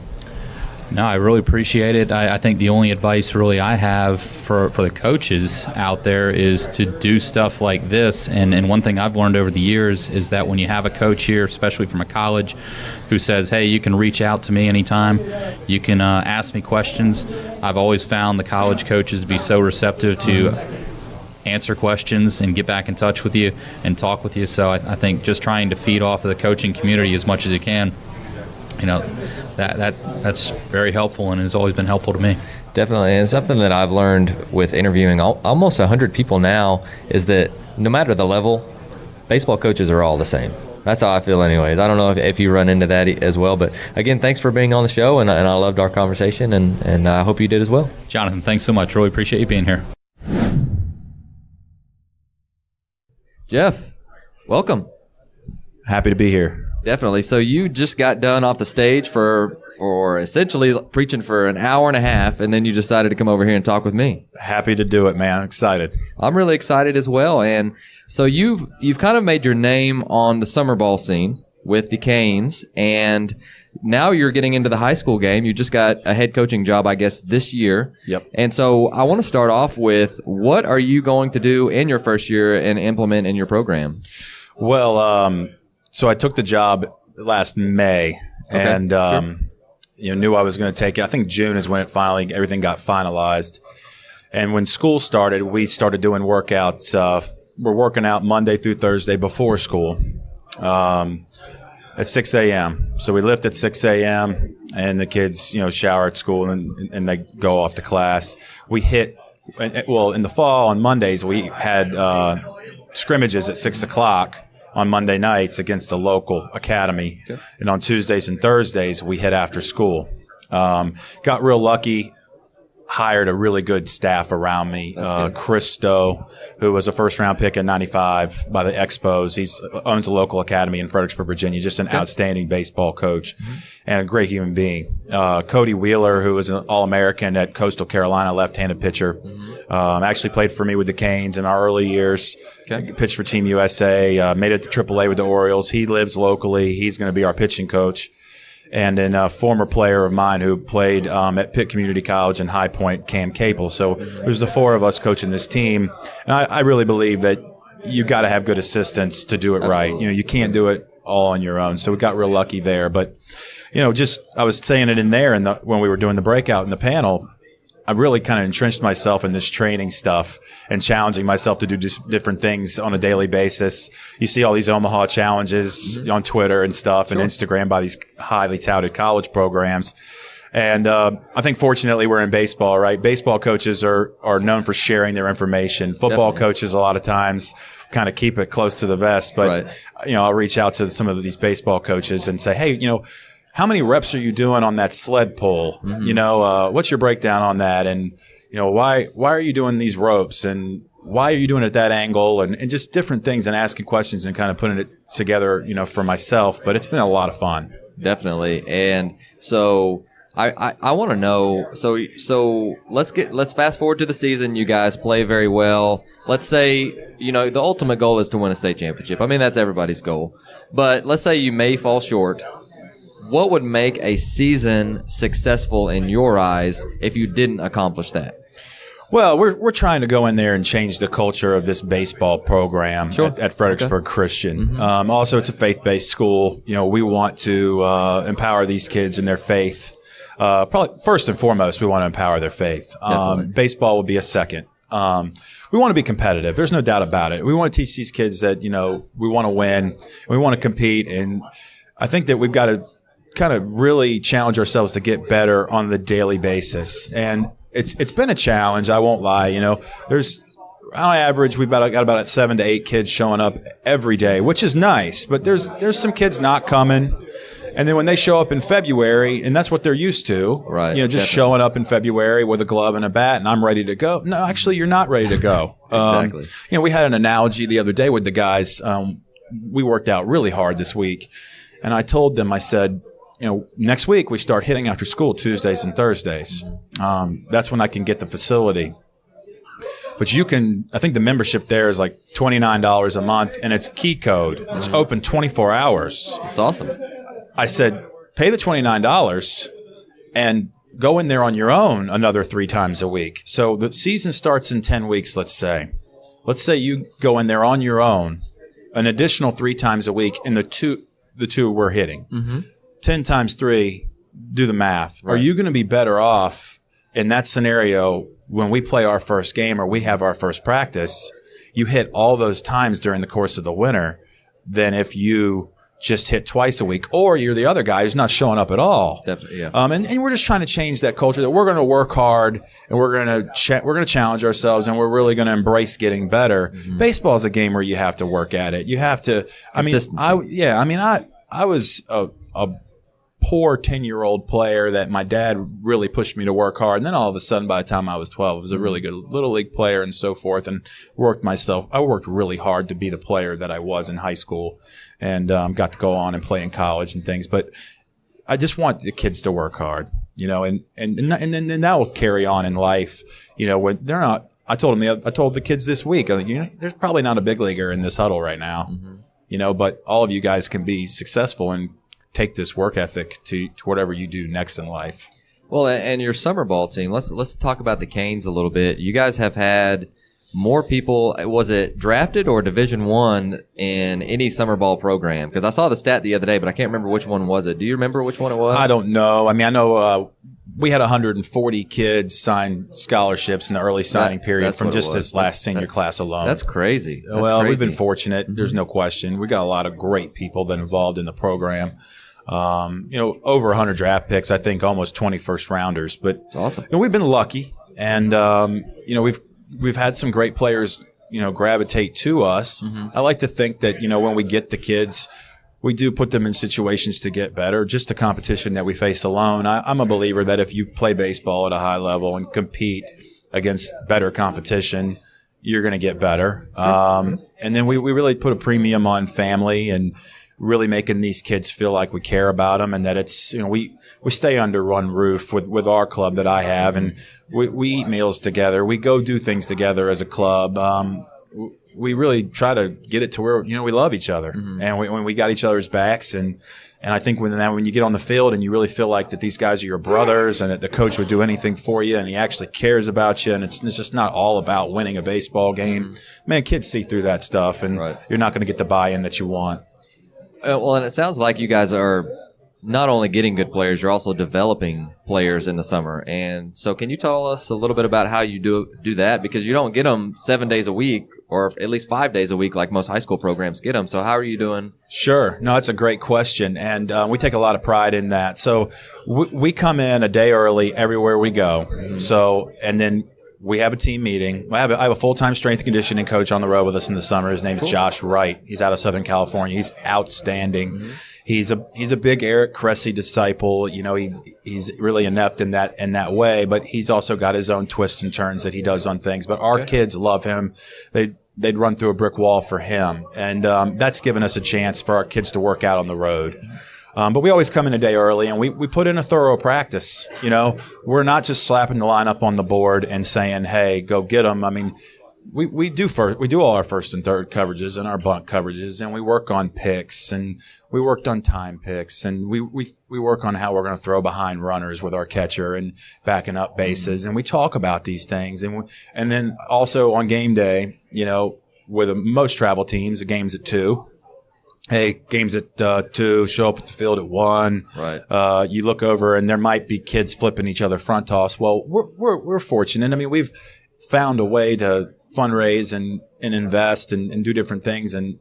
No, I really appreciate it. I think the only advice really I have for the coaches out there is to do stuff like this. And one thing I've learned over the years is that when you have a coach here, especially from a college, who says, hey, you can reach out to me anytime, you can ask me questions. I've always found the college coaches to be so receptive to answer questions and get back in touch with you and talk with you. So I think just trying to feed off of the coaching community as much as you can, that's very helpful and has always been helpful to me. Definitely, and something that I've learned with interviewing almost 100 people now is that no matter the level, baseball coaches are all the same. That's how I feel anyways. I don't know if you run into that as well, but again, thanks for being on the show, and I loved our conversation, and I hope you did as well. Jonathan, thanks so much. Really appreciate you being here. Jeff, welcome. Happy to be here. Definitely. So you just got done off the stage for essentially preaching for an hour and a half, and then you decided to come over here and talk with me. Happy to do it, man. I'm excited. I'm really excited as well. And so you've kind of made your name on the summer ball scene with the Canes, and now you're getting into the high school game. You just got a head coaching job, I guess, this year. Yep. And so I want to start off with, what are you going to do in your first year and implement in your program? Well, so I took the job last May, and knew I was going to take it. I think June is when everything got finalized. And when school started, we started doing workouts. We're working out Monday through Thursday before school at 6 a.m. So we lift at 6 a.m. and the kids, shower at school and they go off to class. We hit, in the fall on Mondays, we had scrimmages at 6 o'clock on Monday nights against a local academy. Okay. And on Tuesdays and Thursdays, we hit after school. Got real lucky, hired a really good staff around me. Chris Stowe, who was a first-round pick in 95 by the Expos. He owns a local academy in Fredericksburg, Virginia. Just an outstanding baseball coach and a great human being. Cody Wheeler, who was an All-American at Coastal Carolina, left-handed pitcher. Actually played for me with the Canes in our early years. Okay. Pitched for Team USA, made it to AAA with the Orioles. He lives locally. He's going to be our pitching coach. And then a former player of mine who played at Pitt Community College in High Point, Cam Capel. So there's the four of us coaching this team. And I really believe that you got to have good assistants to do it right. You can't do it all on your own. So we got real lucky there. But, I was saying it in there when we were doing the breakout in the panel. I really kind of entrenched myself in this training stuff and challenging myself to do just different things on a daily basis. You see all these Omaha challenges on Twitter and stuff and Instagram by these highly touted college programs. And I think fortunately we're in baseball, right? Baseball coaches are known for sharing their information. Football coaches a lot of times kind of keep it close to the vest. But, I'll reach out to some of these baseball coaches and say, hey, how many reps are you doing on that sled pull? What's your breakdown on that? And, why are you doing these ropes? And why are you doing it at that angle? And just different things, and asking questions and kind of putting it together, for myself. But it's been a lot of fun. Definitely. And so I want to know, so let's fast forward to the season. You guys play very well. Let's say, the ultimate goal is to win a state championship. I mean, that's everybody's goal. But let's say you may fall short. What would make a season successful in your eyes if you didn't accomplish that? Well, we're trying to go in there and change the culture of this baseball program at Fredericksburg Christian. Also, it's a faith-based school. We want to empower these kids in their faith. Probably first and foremost, we want to empower their faith. Baseball will be a second. We want to be competitive. There's no doubt about it. We want to teach these kids that, we want to win, and we want to compete. And I think that we've got to kind of really challenge ourselves to get better on the daily basis. And it's been a challenge, I won't lie. on average, we've got about 7 to 8 kids showing up every day, which is nice. But there's some kids not coming. And then when they show up in February, and that's what they're used to, right? Just definitely. Showing up in February with a glove and a bat, and I'm ready to go. No, actually, you're not ready to go. Exactly. We had an analogy the other day with the guys. We worked out really hard this week, and I told them, I said, next week we start hitting after school Tuesdays and Thursdays. That's when I can get the facility. But I think the membership there is like $29 a month, and it's key code. It's open 24 hours. It's awesome. I said, pay the $29 and go in there on your own another 3 times a week. So the season starts in 10 weeks, let's say. Let's say you go in there on your own an additional 3 times a week in the two we're hitting. 10 times 3, do the math. Right. Are you going to be better off in that scenario when we play our first game or we have our first practice? You hit all those times during the course of the winter than if you just hit twice a week, or you're the other guy who's not showing up at all. Definitely, yeah. And we're just trying to change that culture that we're going to work hard and we're going to challenge ourselves and we're really going to embrace getting better. Baseball is a game where you have to work at it. You have to. I was a poor 10-year-old player that my dad really pushed me to work hard. And then all of a sudden, by the time I was 12, I was a really good little league player and so forth, and I worked really hard to be the player that I was in high school, and got to go on and play in college and things. But I just want the kids to work hard, and then that will carry on in life. When they're not. I told the kids this week, there's probably not a big leaguer in this huddle right now, but all of you guys can be successful and take this work ethic to whatever you do next in life. Well, and your summer ball team, let's talk about the Canes a little bit. You guys have had more people, was it drafted or Division I in any summer ball program? Because I saw the stat the other day, but I can't remember which one was it. Do you remember which one it was? I don't know. I know we had 140 kids sign scholarships in the early signing period from just this last senior class alone. That's crazy. We've been fortunate. There's no question. We got a lot of great people that involved in the program. Over 100 draft picks, I think almost 20 first rounders. But that's awesome. We've been lucky, and we've had some great players, gravitate to us. I like to think that when we get the kids, we do put them in situations to get better. Just the competition that we face alone. I'm a believer that if you play baseball at a high level and compete against better competition, you're going to get better. And then we really put a premium on family and really making these kids feel like we care about them, and that it's, we stay under one roof with our club that I have, and we eat meals together. We go do things together as a club. We really try to get it to where, we love each other, and when we got each other's backs, and I think when you get on the field and you really feel like that these guys are your brothers and that the coach would do anything for you and he actually cares about you, and it's just not all about winning a baseball game. Man, kids see through that stuff, and you're not going to get the buy-in that you want. Well, and it sounds like you guys are not only getting good players, you're also developing players in the summer. And so can you tell us a little bit about how you do that? Because you don't get them 7 days a week or at least 5 days a week like most high school programs get them. So how are you doing? Sure. No, that's a great question. And we take a lot of pride in that. So we come in a day early everywhere we go. So, and then we have a team meeting. I have a full-time strength and conditioning coach on the road with us in the summer. His name is Josh Wright. He's out of Southern California. He's outstanding. He's a big Eric Cressy disciple. He's really inept in that way, but he's also got his own twists and turns that he does on things. But our kids love him. They'd run through a brick wall for him, and that's given us a chance for our kids to work out on the road. But we always come in a day early, and we put in a thorough practice. We're not just slapping the lineup on the board and saying, "Hey, go get them." I mean, we do all our first and third coverages and our bunt coverages, and we work on picks, and we worked on time picks, and we work on how we're going to throw behind runners with our catcher and backing up bases, and we talk about these things, and then also on game day, with most travel teams, the game's at 2. Hey, game's at 2, show up at the field at 1. Right. You look over and there might be kids flipping each other front toss. Well, we're fortunate. I mean, we've found a way to fundraise and invest and do different things and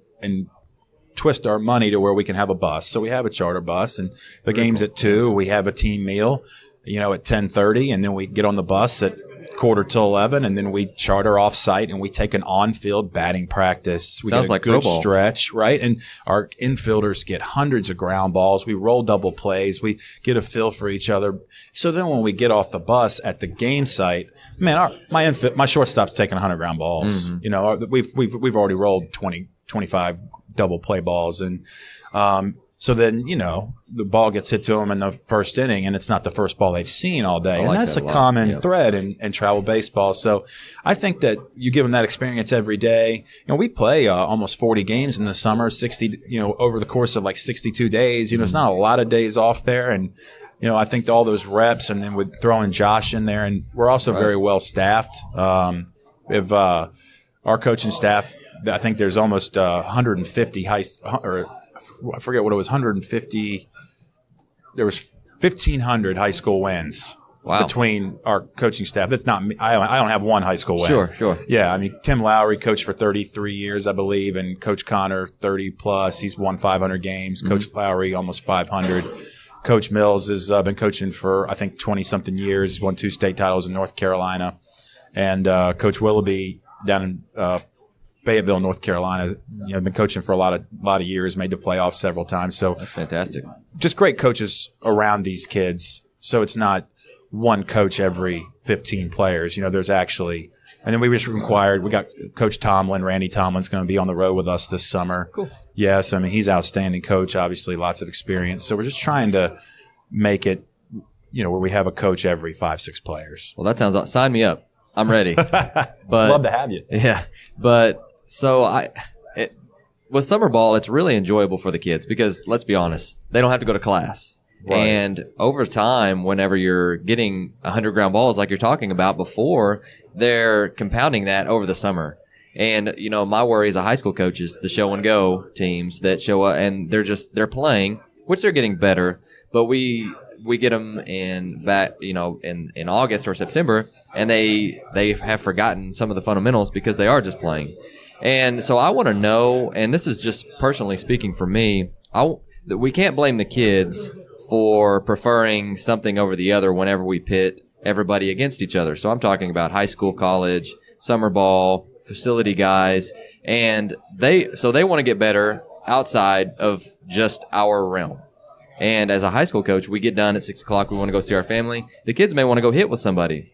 twist our money to where we can have a bus. So we have a charter bus, and the game's at 2. We have a team meal, at 10:30, and then we get on the bus at quarter till 11, and then we charter off site and we take an on-field batting practice. We Sounds get a like good pro ball. stretch, right? And our infielders get hundreds of ground balls. We roll double plays. We get a feel for each other. So then when we get off the bus at the game site, man, my shortstop's taking 100 ground balls. Mm-hmm. You know, we've already rolled 20, 25 double play balls, and so then, you know, the ball gets hit to them in the first inning, and it's not the first ball they've seen all day. And that's a common thread in travel baseball. So I think that you give them that experience every day. You know, we play almost 40 games in the summer, 60, you know, over the course of like 62 days. You know, it's not a lot of days off there. And, you know, I think all those reps, and then with throwing Josh in there, and we're also very well staffed. We have our coaching staff, I think there's almost 150 I forget what it was, 150. There was 1,500 high school wins between our coaching staff. That's not me. I don't have one high school win. Sure. Yeah, I mean, Tim Lowry coached for 33 years, I believe, and Coach Connor 30 plus. He's won 500 games. Mm-hmm. Coach Lowry almost 500. Coach Mills has been coaching for I think 20 something years. He's won 2 state titles in North Carolina, and Coach Willoughby down in Fayetteville, North Carolina, you know, been coaching for a lot of years, made the playoffs several times. So that's fantastic. Just great coaches around these kids. So it's not one coach every 15 players. You know, there's actually, and then we got Coach Tomlin, Randy Tomlin's going to be on the road with us this summer. Cool. Yes. I mean, he's an outstanding coach, obviously lots of experience. So we're just trying to make it, you know, where we have a coach every 5-6 players. Well, that sounds, sign me up. I'm ready. But love to have you. Yeah. But so with summer ball, it's really enjoyable for the kids because let's be honest, they don't have to go to class. Right. And over time, whenever you're getting 100 ground balls like you're talking about before, they're compounding that over the summer. And, you know, my worry as a high school coach is the show and go teams that show up and they're playing, which they're getting better, but we get them in August or September, and they have forgotten some of the fundamentals because they are just playing. And so I want to know, and this is just personally speaking for me, we can't blame the kids for preferring something over the other whenever we pit everybody against each other. So I'm talking about high school, college, summer ball, facility guys, and they want to get better outside of just our realm. And as a high school coach, we get done at 6 o'clock. We want to go see our family. The kids may want to go hit with somebody.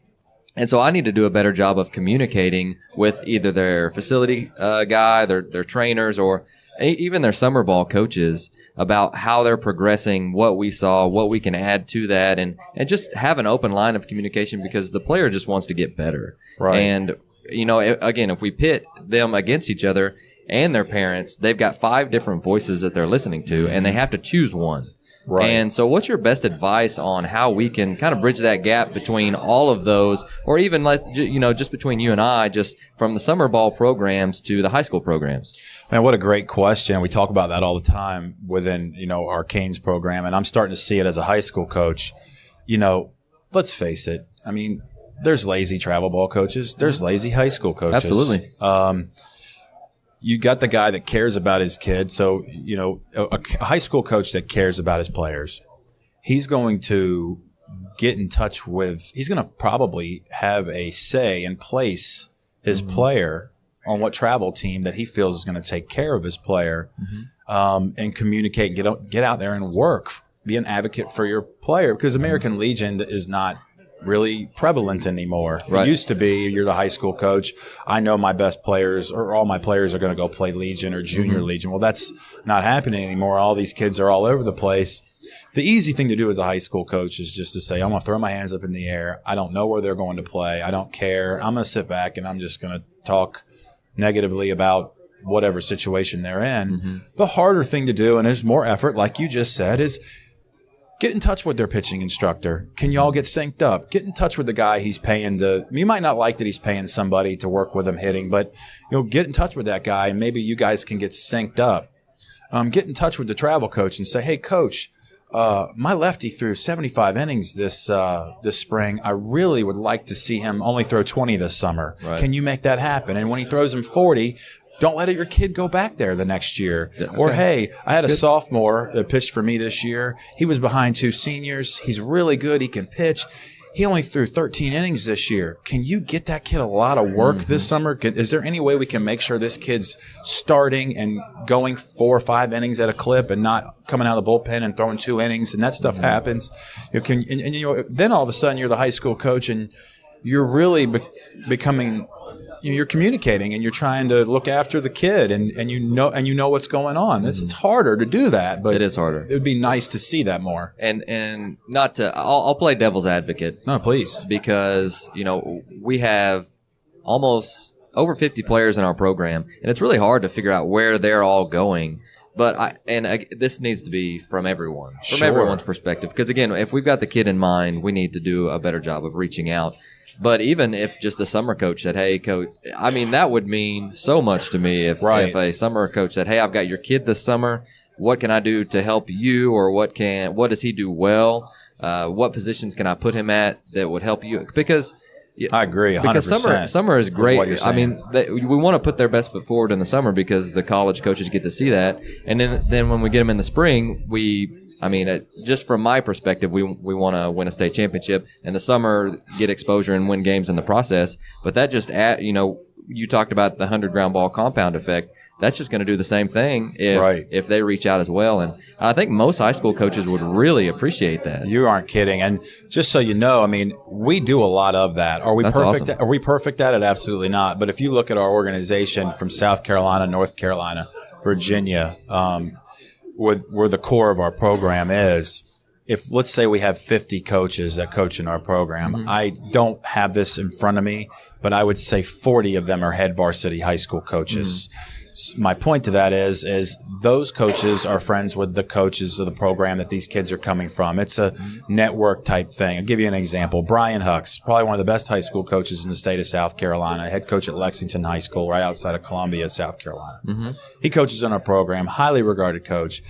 And so I need to do a better job of communicating with either their facility guy, their trainers, or even their summer ball coaches about how they're progressing, what we saw, what we can add to that, and just have an open line of communication because the player just wants to get better. Right. And, you know, again, if we pit them against each other and their parents, they've got 5 different voices that they're listening to, and they have to choose one. Right. And so what's your best advice on how we can kind of bridge that gap between all of those, or even, just between you and I, just from the summer ball programs to the high school programs? Man, what a great question. We talk about that all the time within, you know, our Canes program, and I'm starting to see it as a high school coach. You know, let's face it. I mean, there's lazy travel ball coaches. There's lazy high school coaches. Absolutely. You got the guy that cares about his kid. So, you know, a high school coach that cares about his players, he's going to get in touch with, he's going to probably have a say and place his player on what travel team that he feels is going to take care of his player, and communicate, get out there and work, be an advocate for your player, because American Legion is not really prevalent anymore. Right. It used to be, you're the high school coach, I know my best players or all my players are going to go play Legion or Junior Legion. Well, that's not happening anymore. All these kids are all over the place. The easy thing to do as a high school coach is just to say, I'm going to throw my hands up in the air. I don't know where they're going to play. I don't care. I'm going to sit back and I'm just going to talk negatively about whatever situation they're in. The harder thing to do, and there's more effort, like you just said, is get in touch with their pitching instructor. Can y'all get synced up? Get in touch with the guy he's paying to. You might not like that he's paying somebody to work with him hitting, but get in touch with that guy, and maybe you guys can get synced up. Get in touch with the travel coach and say, hey, coach, my lefty threw 75 innings this spring. I really would like to see him only throw 20 this summer. Right. Can you make that happen? And when he throws him 40, don't let your kid go back there the next year. Okay. Or, hey, I had a sophomore that pitched for me this year. He was behind 2 seniors. He's really good. He can pitch. he only threw 13 innings this year. Can you get that kid a lot of work this summer? Is there any way we can make sure this kid's starting and going 4 or 5 innings at a clip and not coming out of the bullpen and throwing 2 innings? And that stuff happens. Then all of a sudden you're the high school coach and you're really becoming – you're communicating and you're trying to look after the kid and you know what's going on. It's harder to do that, but it is harder. It would be nice to see that more. And not to, I'll play devil's advocate. No, please. Because, we have almost over 50 players in our program, and it's really hard to figure out where they're all going. But this needs to be from everyone, from everyone's perspective. Because again, if we've got the kid in mind, we need to do a better job of reaching out. But even if just the summer coach said, hey, coach, I mean, that would mean so much to me if a summer coach said, hey, I've got your kid this summer. What can I do to help you? Or what does he do well? What positions can I put him at that would help you? Because I agree 100%. Because summer is great. I mean, we want to put their best foot forward in the summer because the college coaches get to see that. And then when we get them in the spring, just from my perspective, we want to win a state championship, and the summer get exposure and win games in the process. But that just you talked about the 100 ground ball compound effect. That's just going to do the same thing if they reach out as well. And I think most high school coaches would really appreciate that. You aren't kidding. And just so you know, I mean, we do a lot of that. Are we perfect? Awesome. Are we perfect at it? Absolutely not. But if you look at our organization from South Carolina, North Carolina, Virginia, where the core of our program is, if let's say we have 50 coaches that coach in our program, I don't have this in front of me, but I would say 40 of them are head varsity high school coaches. My point to that is those coaches are friends with the coaches of the program that these kids are coming from. It's a network type thing. I'll give you an example. Brian Hucks, probably one of the best high school coaches in the state of South Carolina, head coach at Lexington High School right outside of Columbia, South Carolina. He coaches in our program, highly regarded coach.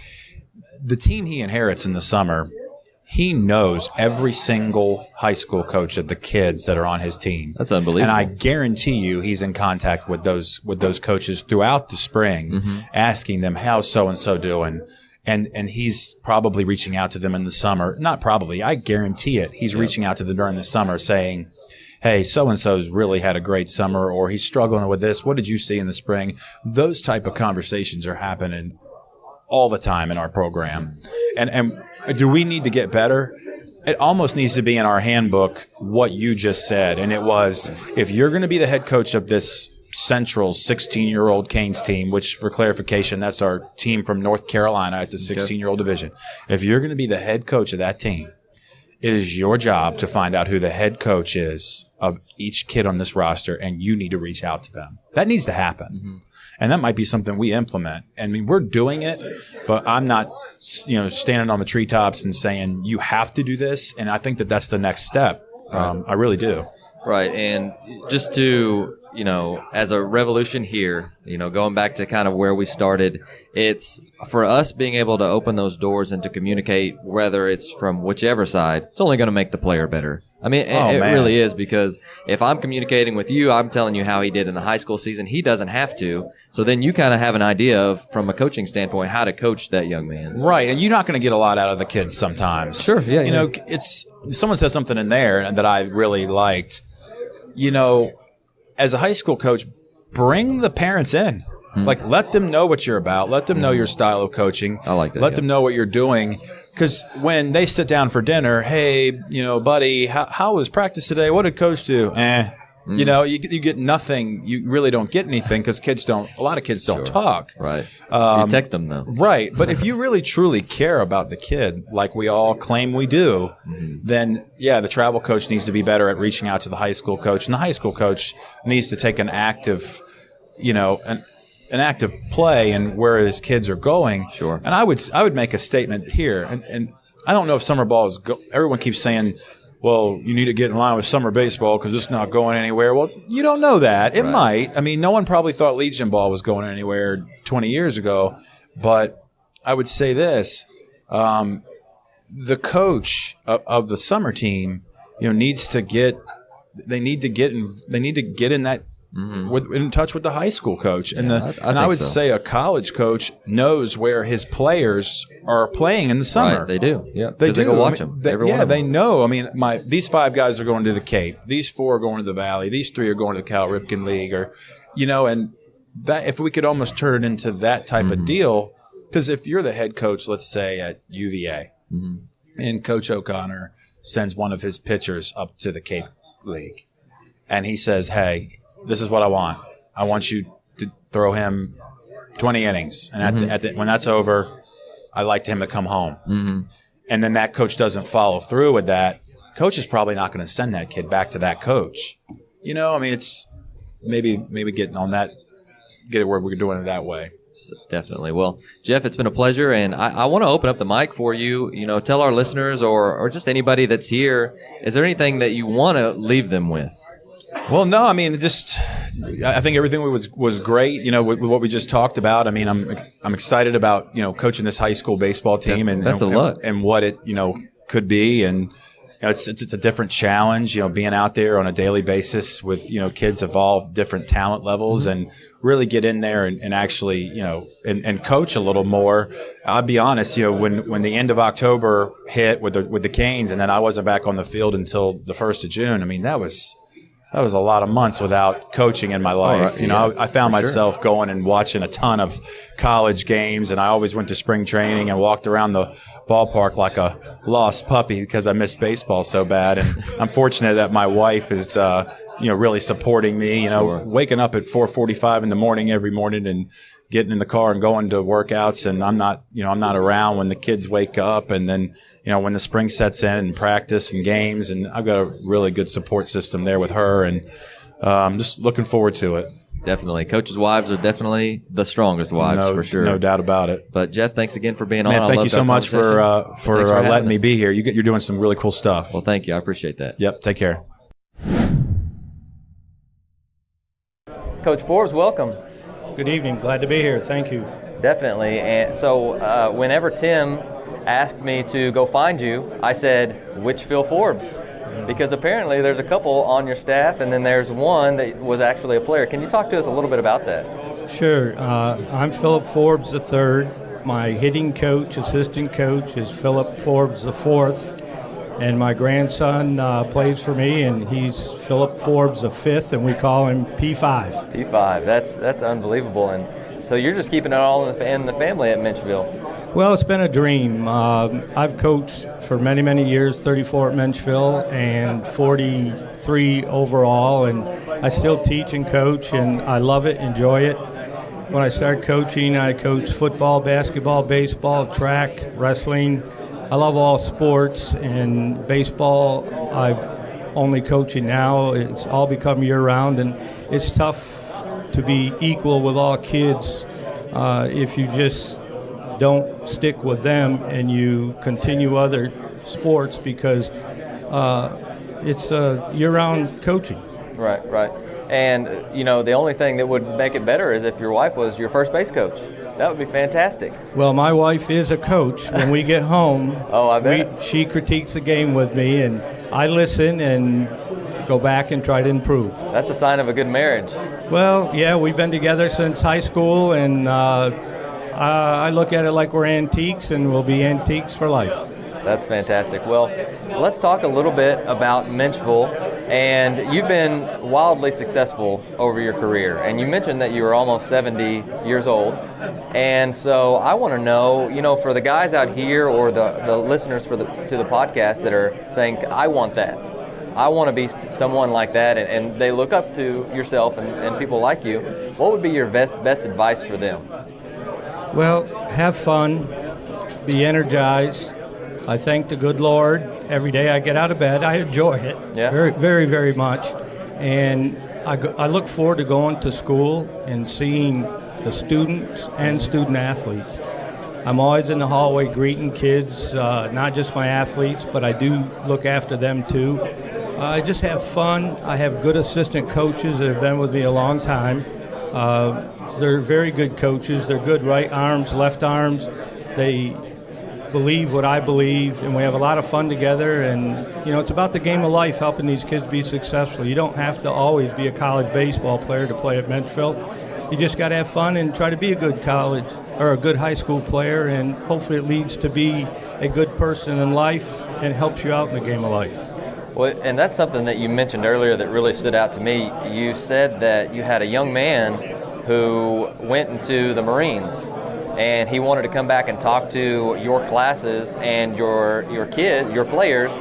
The team he inherits in the summer, he knows every single high school coach of the kids that are on his team. That's unbelievable. And I guarantee you he's in contact with those coaches throughout the spring, asking them how's so-and-so doing. And he's probably reaching out to them in the summer. Not probably, I guarantee it. He's reaching out to them during the summer saying, hey, so-and-so's really had a great summer, or he's struggling with this. What did you see in the spring? Those type of conversations are happening all the time in our program. And do we need to get better? It almost needs to be in our handbook what you just said. And it was, if you're going to be the head coach of this Central 16-year-old Canes team, which for clarification, that's our team from North Carolina at the 16-year-old division. If you're going to be the head coach of that team, it is your job to find out who the head coach is of each kid on this roster, and you need to reach out to them. That needs to happen. And that might be something we implement. I mean, we're doing it, but I'm not, standing on the treetops and saying you have to do this. And I think that that's the next step. I really do. Right. And just to, as a revolution here, going back to kind of where we started, it's for us being able to open those doors and to communicate, whether it's from whichever side, it's only going to make the player better. I mean, it really is, because if I'm communicating with you, I'm telling you how he did in the high school season. He doesn't have to. So then you kind of have an idea of, from a coaching standpoint, how to coach that young man. Right. And you're not going to get a lot out of the kids sometimes. Sure. Yeah. Someone said something in there that I really liked. As a high school coach, bring the parents in. Like, let them know what you're about. Let them know your style of coaching. I like that. Let them know what you're doing. Because when they sit down for dinner, hey, buddy, how was practice today? What did coach do? You get nothing. You really don't get anything because a lot of kids don't talk. Right. You text them, though. Right. But if you really, truly care about the kid, like we all claim we do, then, the travel coach needs to be better at reaching out to the high school coach. And the high school coach needs to take an active, an active play in where his kids are going. Sure. And I would make a statement here. And I don't know if summer ball is everyone keeps saying, well, you need to get in line with summer baseball because it's not going anywhere. Well, you don't know that. It might. I mean, no one probably thought Legion ball was going anywhere 20 years ago. But I would say this, the coach of the summer team, needs to get in that in touch with the high school coach. And I would so. say a college coach knows where his players are playing in the summer. Right, they do. Yeah, they go watch them. They know. I mean, these 5 guys are going to the Cape. These 4 are going to the Valley. These 3 are going to the Cal Ripken League, or and that if we could almost turn it into that type of deal, because if you're the head coach, let's say at UVA, and Coach O'Connor sends one of his pitchers up to the Cape League, and he says, "Hey, this is what I want. I want you to throw him 20 innings, and when that's over, I'd like him to come home." And then that coach doesn't follow through with that. Coach is probably not going to send that kid back to that coach. I mean, it's maybe getting on that, get it where we're doing it that way. Definitely. Well, Jeff, it's been a pleasure, and I want to open up the mic for you. Tell our listeners or just anybody that's here, is there anything that you want to leave them with? Well, no, I mean, I think everything was great. With what we just talked about. I mean, I'm excited about coaching this high school baseball team and best of luck and what it could be, and it's a different challenge. Being out there on a daily basis with kids of all different talent levels and really get in there and actually and coach a little more. I'll be honest, when the end of October hit with the Canes, and then I wasn't back on the field until the 1st of June. I mean, that was a lot of months without coaching in my life. I found myself going and watching a ton of college games, and I always went to spring training and walked around the ballpark like a lost puppy because I missed baseball so bad. And I'm fortunate that my wife is, really supporting me. Waking up at 4:45 in the morning every morning and getting in the car and going to workouts, and I'm not around when the kids wake up, and then when the spring sets in and practice and games, and I've got a really good support system there with her, and just looking forward to it. Definitely. Coaches' wives are definitely the strongest wives, for sure. No doubt about it. But, Jeff, thanks again for being on. Man, thank you so much for letting me be here. You're doing some really cool stuff. Well, thank you. I appreciate that. Yep. Take care. Coach Forbes, welcome. Good evening. Glad to be here. Thank you. Definitely. And so whenever Tim asked me to go find you, I said, which Phil Forbes? Because apparently there's a couple on your staff, and then there's one that was actually a player. Can you talk to us a little bit about that? Sure. I'm Philip Forbes III. My hitting coach, assistant coach, is Philip Forbes IV. And my grandson plays for me, and he's Philip Forbes V, and we call him P5. P5. That's unbelievable. And so you're just keeping it all in the family at Menchville. Well, it's been a dream. I've coached for many, many years, 34 at Menchville and 43 overall, and I still teach and coach, and I love it, enjoy it. When I started coaching, I coached football, basketball, baseball, track, wrestling. I love all sports, and baseball I'm only coaching now. It's all become year-round, and it's tough to be equal with all kids if you just don't stick with them and you continue other sports, because it's year-round coaching. Right. And, the only thing that would make it better is if your wife was your first base coach. That would be fantastic. Well, my wife is a coach. When we get home, I bet. She critiques the game with me, and I listen and go back and try to improve. That's a sign of a good marriage. Well, yeah, we've been together since high school, and I look at it like we're antiques, and we'll be antiques for life. That's fantastic. Well, let's talk a little bit about Menchville. And you've been wildly successful over your career. And you mentioned that you were almost 70 years old. And so I want to know, for the guys out here or the listeners to the podcast that are saying, I want that. I want to be someone like that, and they look up to yourself and people like you. What would be your best advice for them? Well, have fun, be energized. I thank the good Lord every day I get out of bed. I enjoy it very, very, very much. And I look forward to going to school and seeing the students and student athletes. I'm always in the hallway greeting kids, not just my athletes, but I do look after them too. I just have fun. I have good assistant coaches that have been with me a long time. They're very good coaches. They're good right arms, left arms. They believe what I believe, and we have a lot of fun together. And, it's about the game of life, helping these kids be successful. You don't have to always be a college baseball player to play at Menchville. You just got to have fun and try to be a good college or a good high school player, and hopefully it leads to be a good person in life and helps you out in the game of life. Well, and that's something that you mentioned earlier that really stood out to me. You said that you had a young man who went into the Marines, and he wanted to come back and talk to your classes and your players,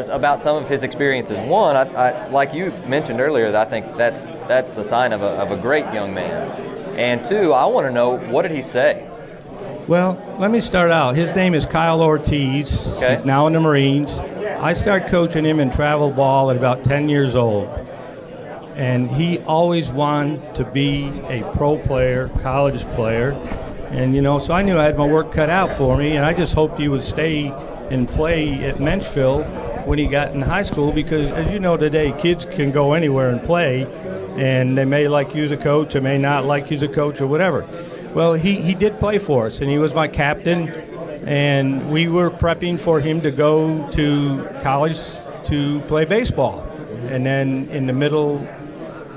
about some of his experiences. One, I like you mentioned earlier, that I think that's the sign of a great young man. And two, I want to know, what did he say? Well, let me start out. His name is Kyle Ortiz. Okay. He's now in the Marines. I started coaching him in travel ball at about 10 years old. And he always wanted to be a pro player, college player. And, so I knew I had my work cut out for me, and I just hoped he would stay and play at Menchville when he got in high school, because, as you know today, kids can go anywhere and play, and they may like you as a coach or may not like you as a coach or whatever. Well, he did play for us, and he was my captain, and we were prepping for him to go to college to play baseball. And then in the middle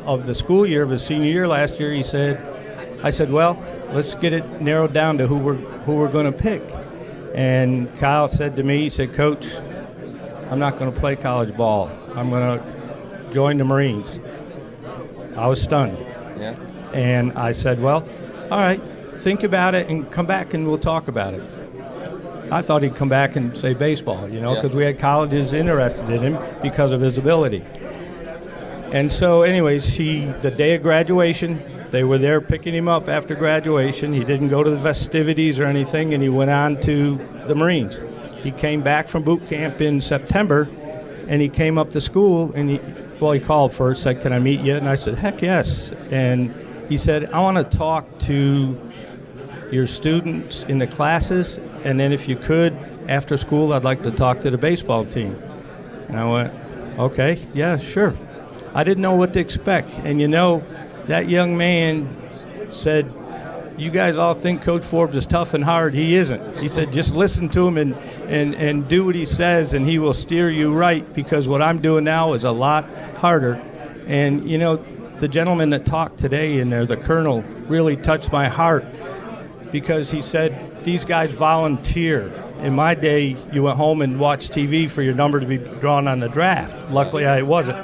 of the school year of his senior year last year, I said, well, let's get it narrowed down to who we're going to pick. And Kyle said to me, he said, Coach, I'm not going to play college ball. I'm going to join the Marines. I was stunned. Yeah. And I said, well, all right, think about it and come back and we'll talk about it. I thought he'd come back and say baseball, because we had colleges interested in him because of his ability. And so anyways, the day of graduation, they were there picking him up after graduation. He didn't go to the festivities or anything, and he went on to the Marines. He came back from boot camp in September, and he came up to school, and he called first, said, can I meet you? And I said, heck yes. And he said, I want to talk to your students in the classes, and then if you could, after school, I'd like to talk to the baseball team. And I went, okay, yeah, sure. I didn't know what to expect. And that young man said, you guys all think Coach Forbes is tough and hard. He isn't. He said, just listen to him and do what he says, and he will steer you right, because what I'm doing now is a lot harder. And, the gentleman that talked today in there, the colonel, really touched my heart, because he said, these guys volunteer. In my day, you went home and watched TV for your number to be drawn on the draft. Luckily, I wasn't.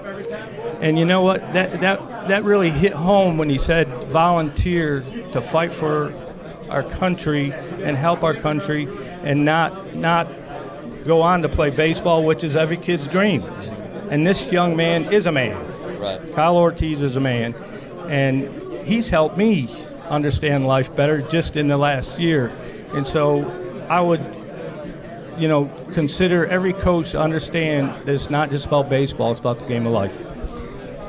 And you know what? That really hit home when he said volunteer to fight for our country and help our country, and not go on to play baseball, which is every kid's dream. And this young man is a man. Right. Kyle Ortiz is a man. And he's helped me understand life better just in the last year. And so I would, consider every coach to understand that it's not just about baseball, it's about the game of life.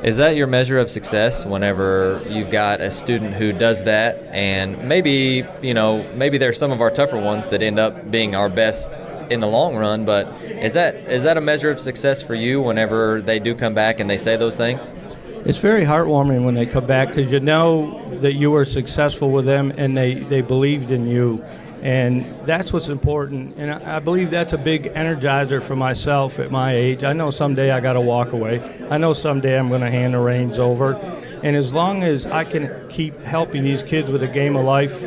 Is that your measure of success whenever you've got a student who does that? And maybe there's some of our tougher ones that end up being our best in the long run, but is that a measure of success for you whenever they do come back and they say those things? It's very heartwarming when they come back, because you know that you were successful with them and they believed in you. And that's what's important. And I believe that's a big energizer for myself at my age. I know someday I got to walk away. I know someday I'm going to hand the reins over. And as long as I can keep helping these kids with a game of life,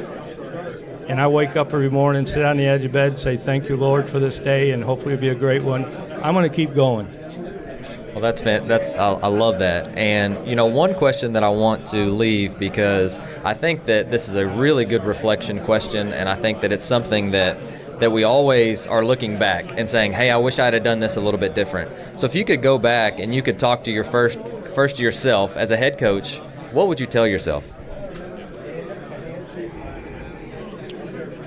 and I wake up every morning, sit on the edge of bed, say, thank you, Lord, for this day, and hopefully it'll be a great one, I'm going to keep going. Well, I love that. And, one question that I want to leave, because I think that this is a really good reflection question, and I think that it's something that we always are looking back and saying, hey, I wish I had done this a little bit different. So if you could go back and you could talk to your first yourself as a head coach, what would you tell yourself?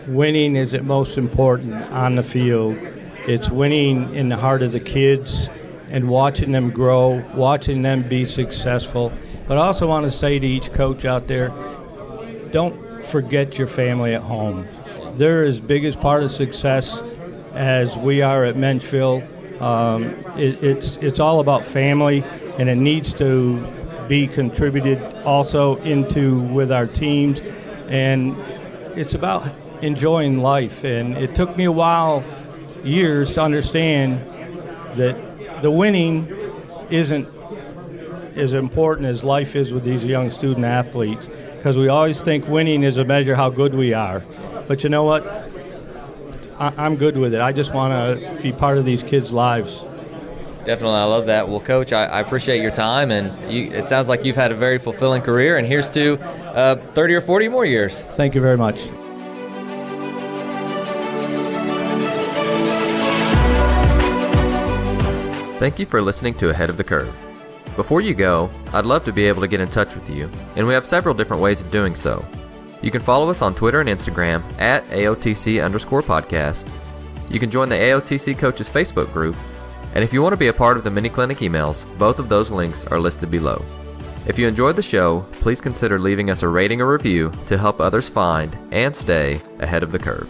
Winning is the most important on the field. It's winning in the heart of the kids and watching them grow, watching them be successful. But I also want to say to each coach out there, don't forget your family at home. They're as big as part of success as we are at Menchville. It's all about family, and it needs to be contributed also into with our teams. And it's about enjoying life. And it took me a while, years, to understand that the winning isn't as important as life is with these young student athletes, because we always think winning is a measure how good we are. But you know what? I'm good with it. I just want to be part of these kids' lives. Definitely, I love that. Well, Coach, I appreciate your time, and it sounds like you've had a very fulfilling career, and here's to 30 or 40 more years. Thank you very much. Thank you for listening to Ahead of the Curve. Before you go, I'd love to be able to get in touch with you, and we have several different ways of doing so. You can follow us on Twitter and Instagram at AOTC_podcast. You can join the AOTC Coaches Facebook group, and if you want to be a part of the mini clinic emails, both of those links are listed below. If you enjoyed the show, please consider leaving us a rating or review to help others find and stay ahead of the curve.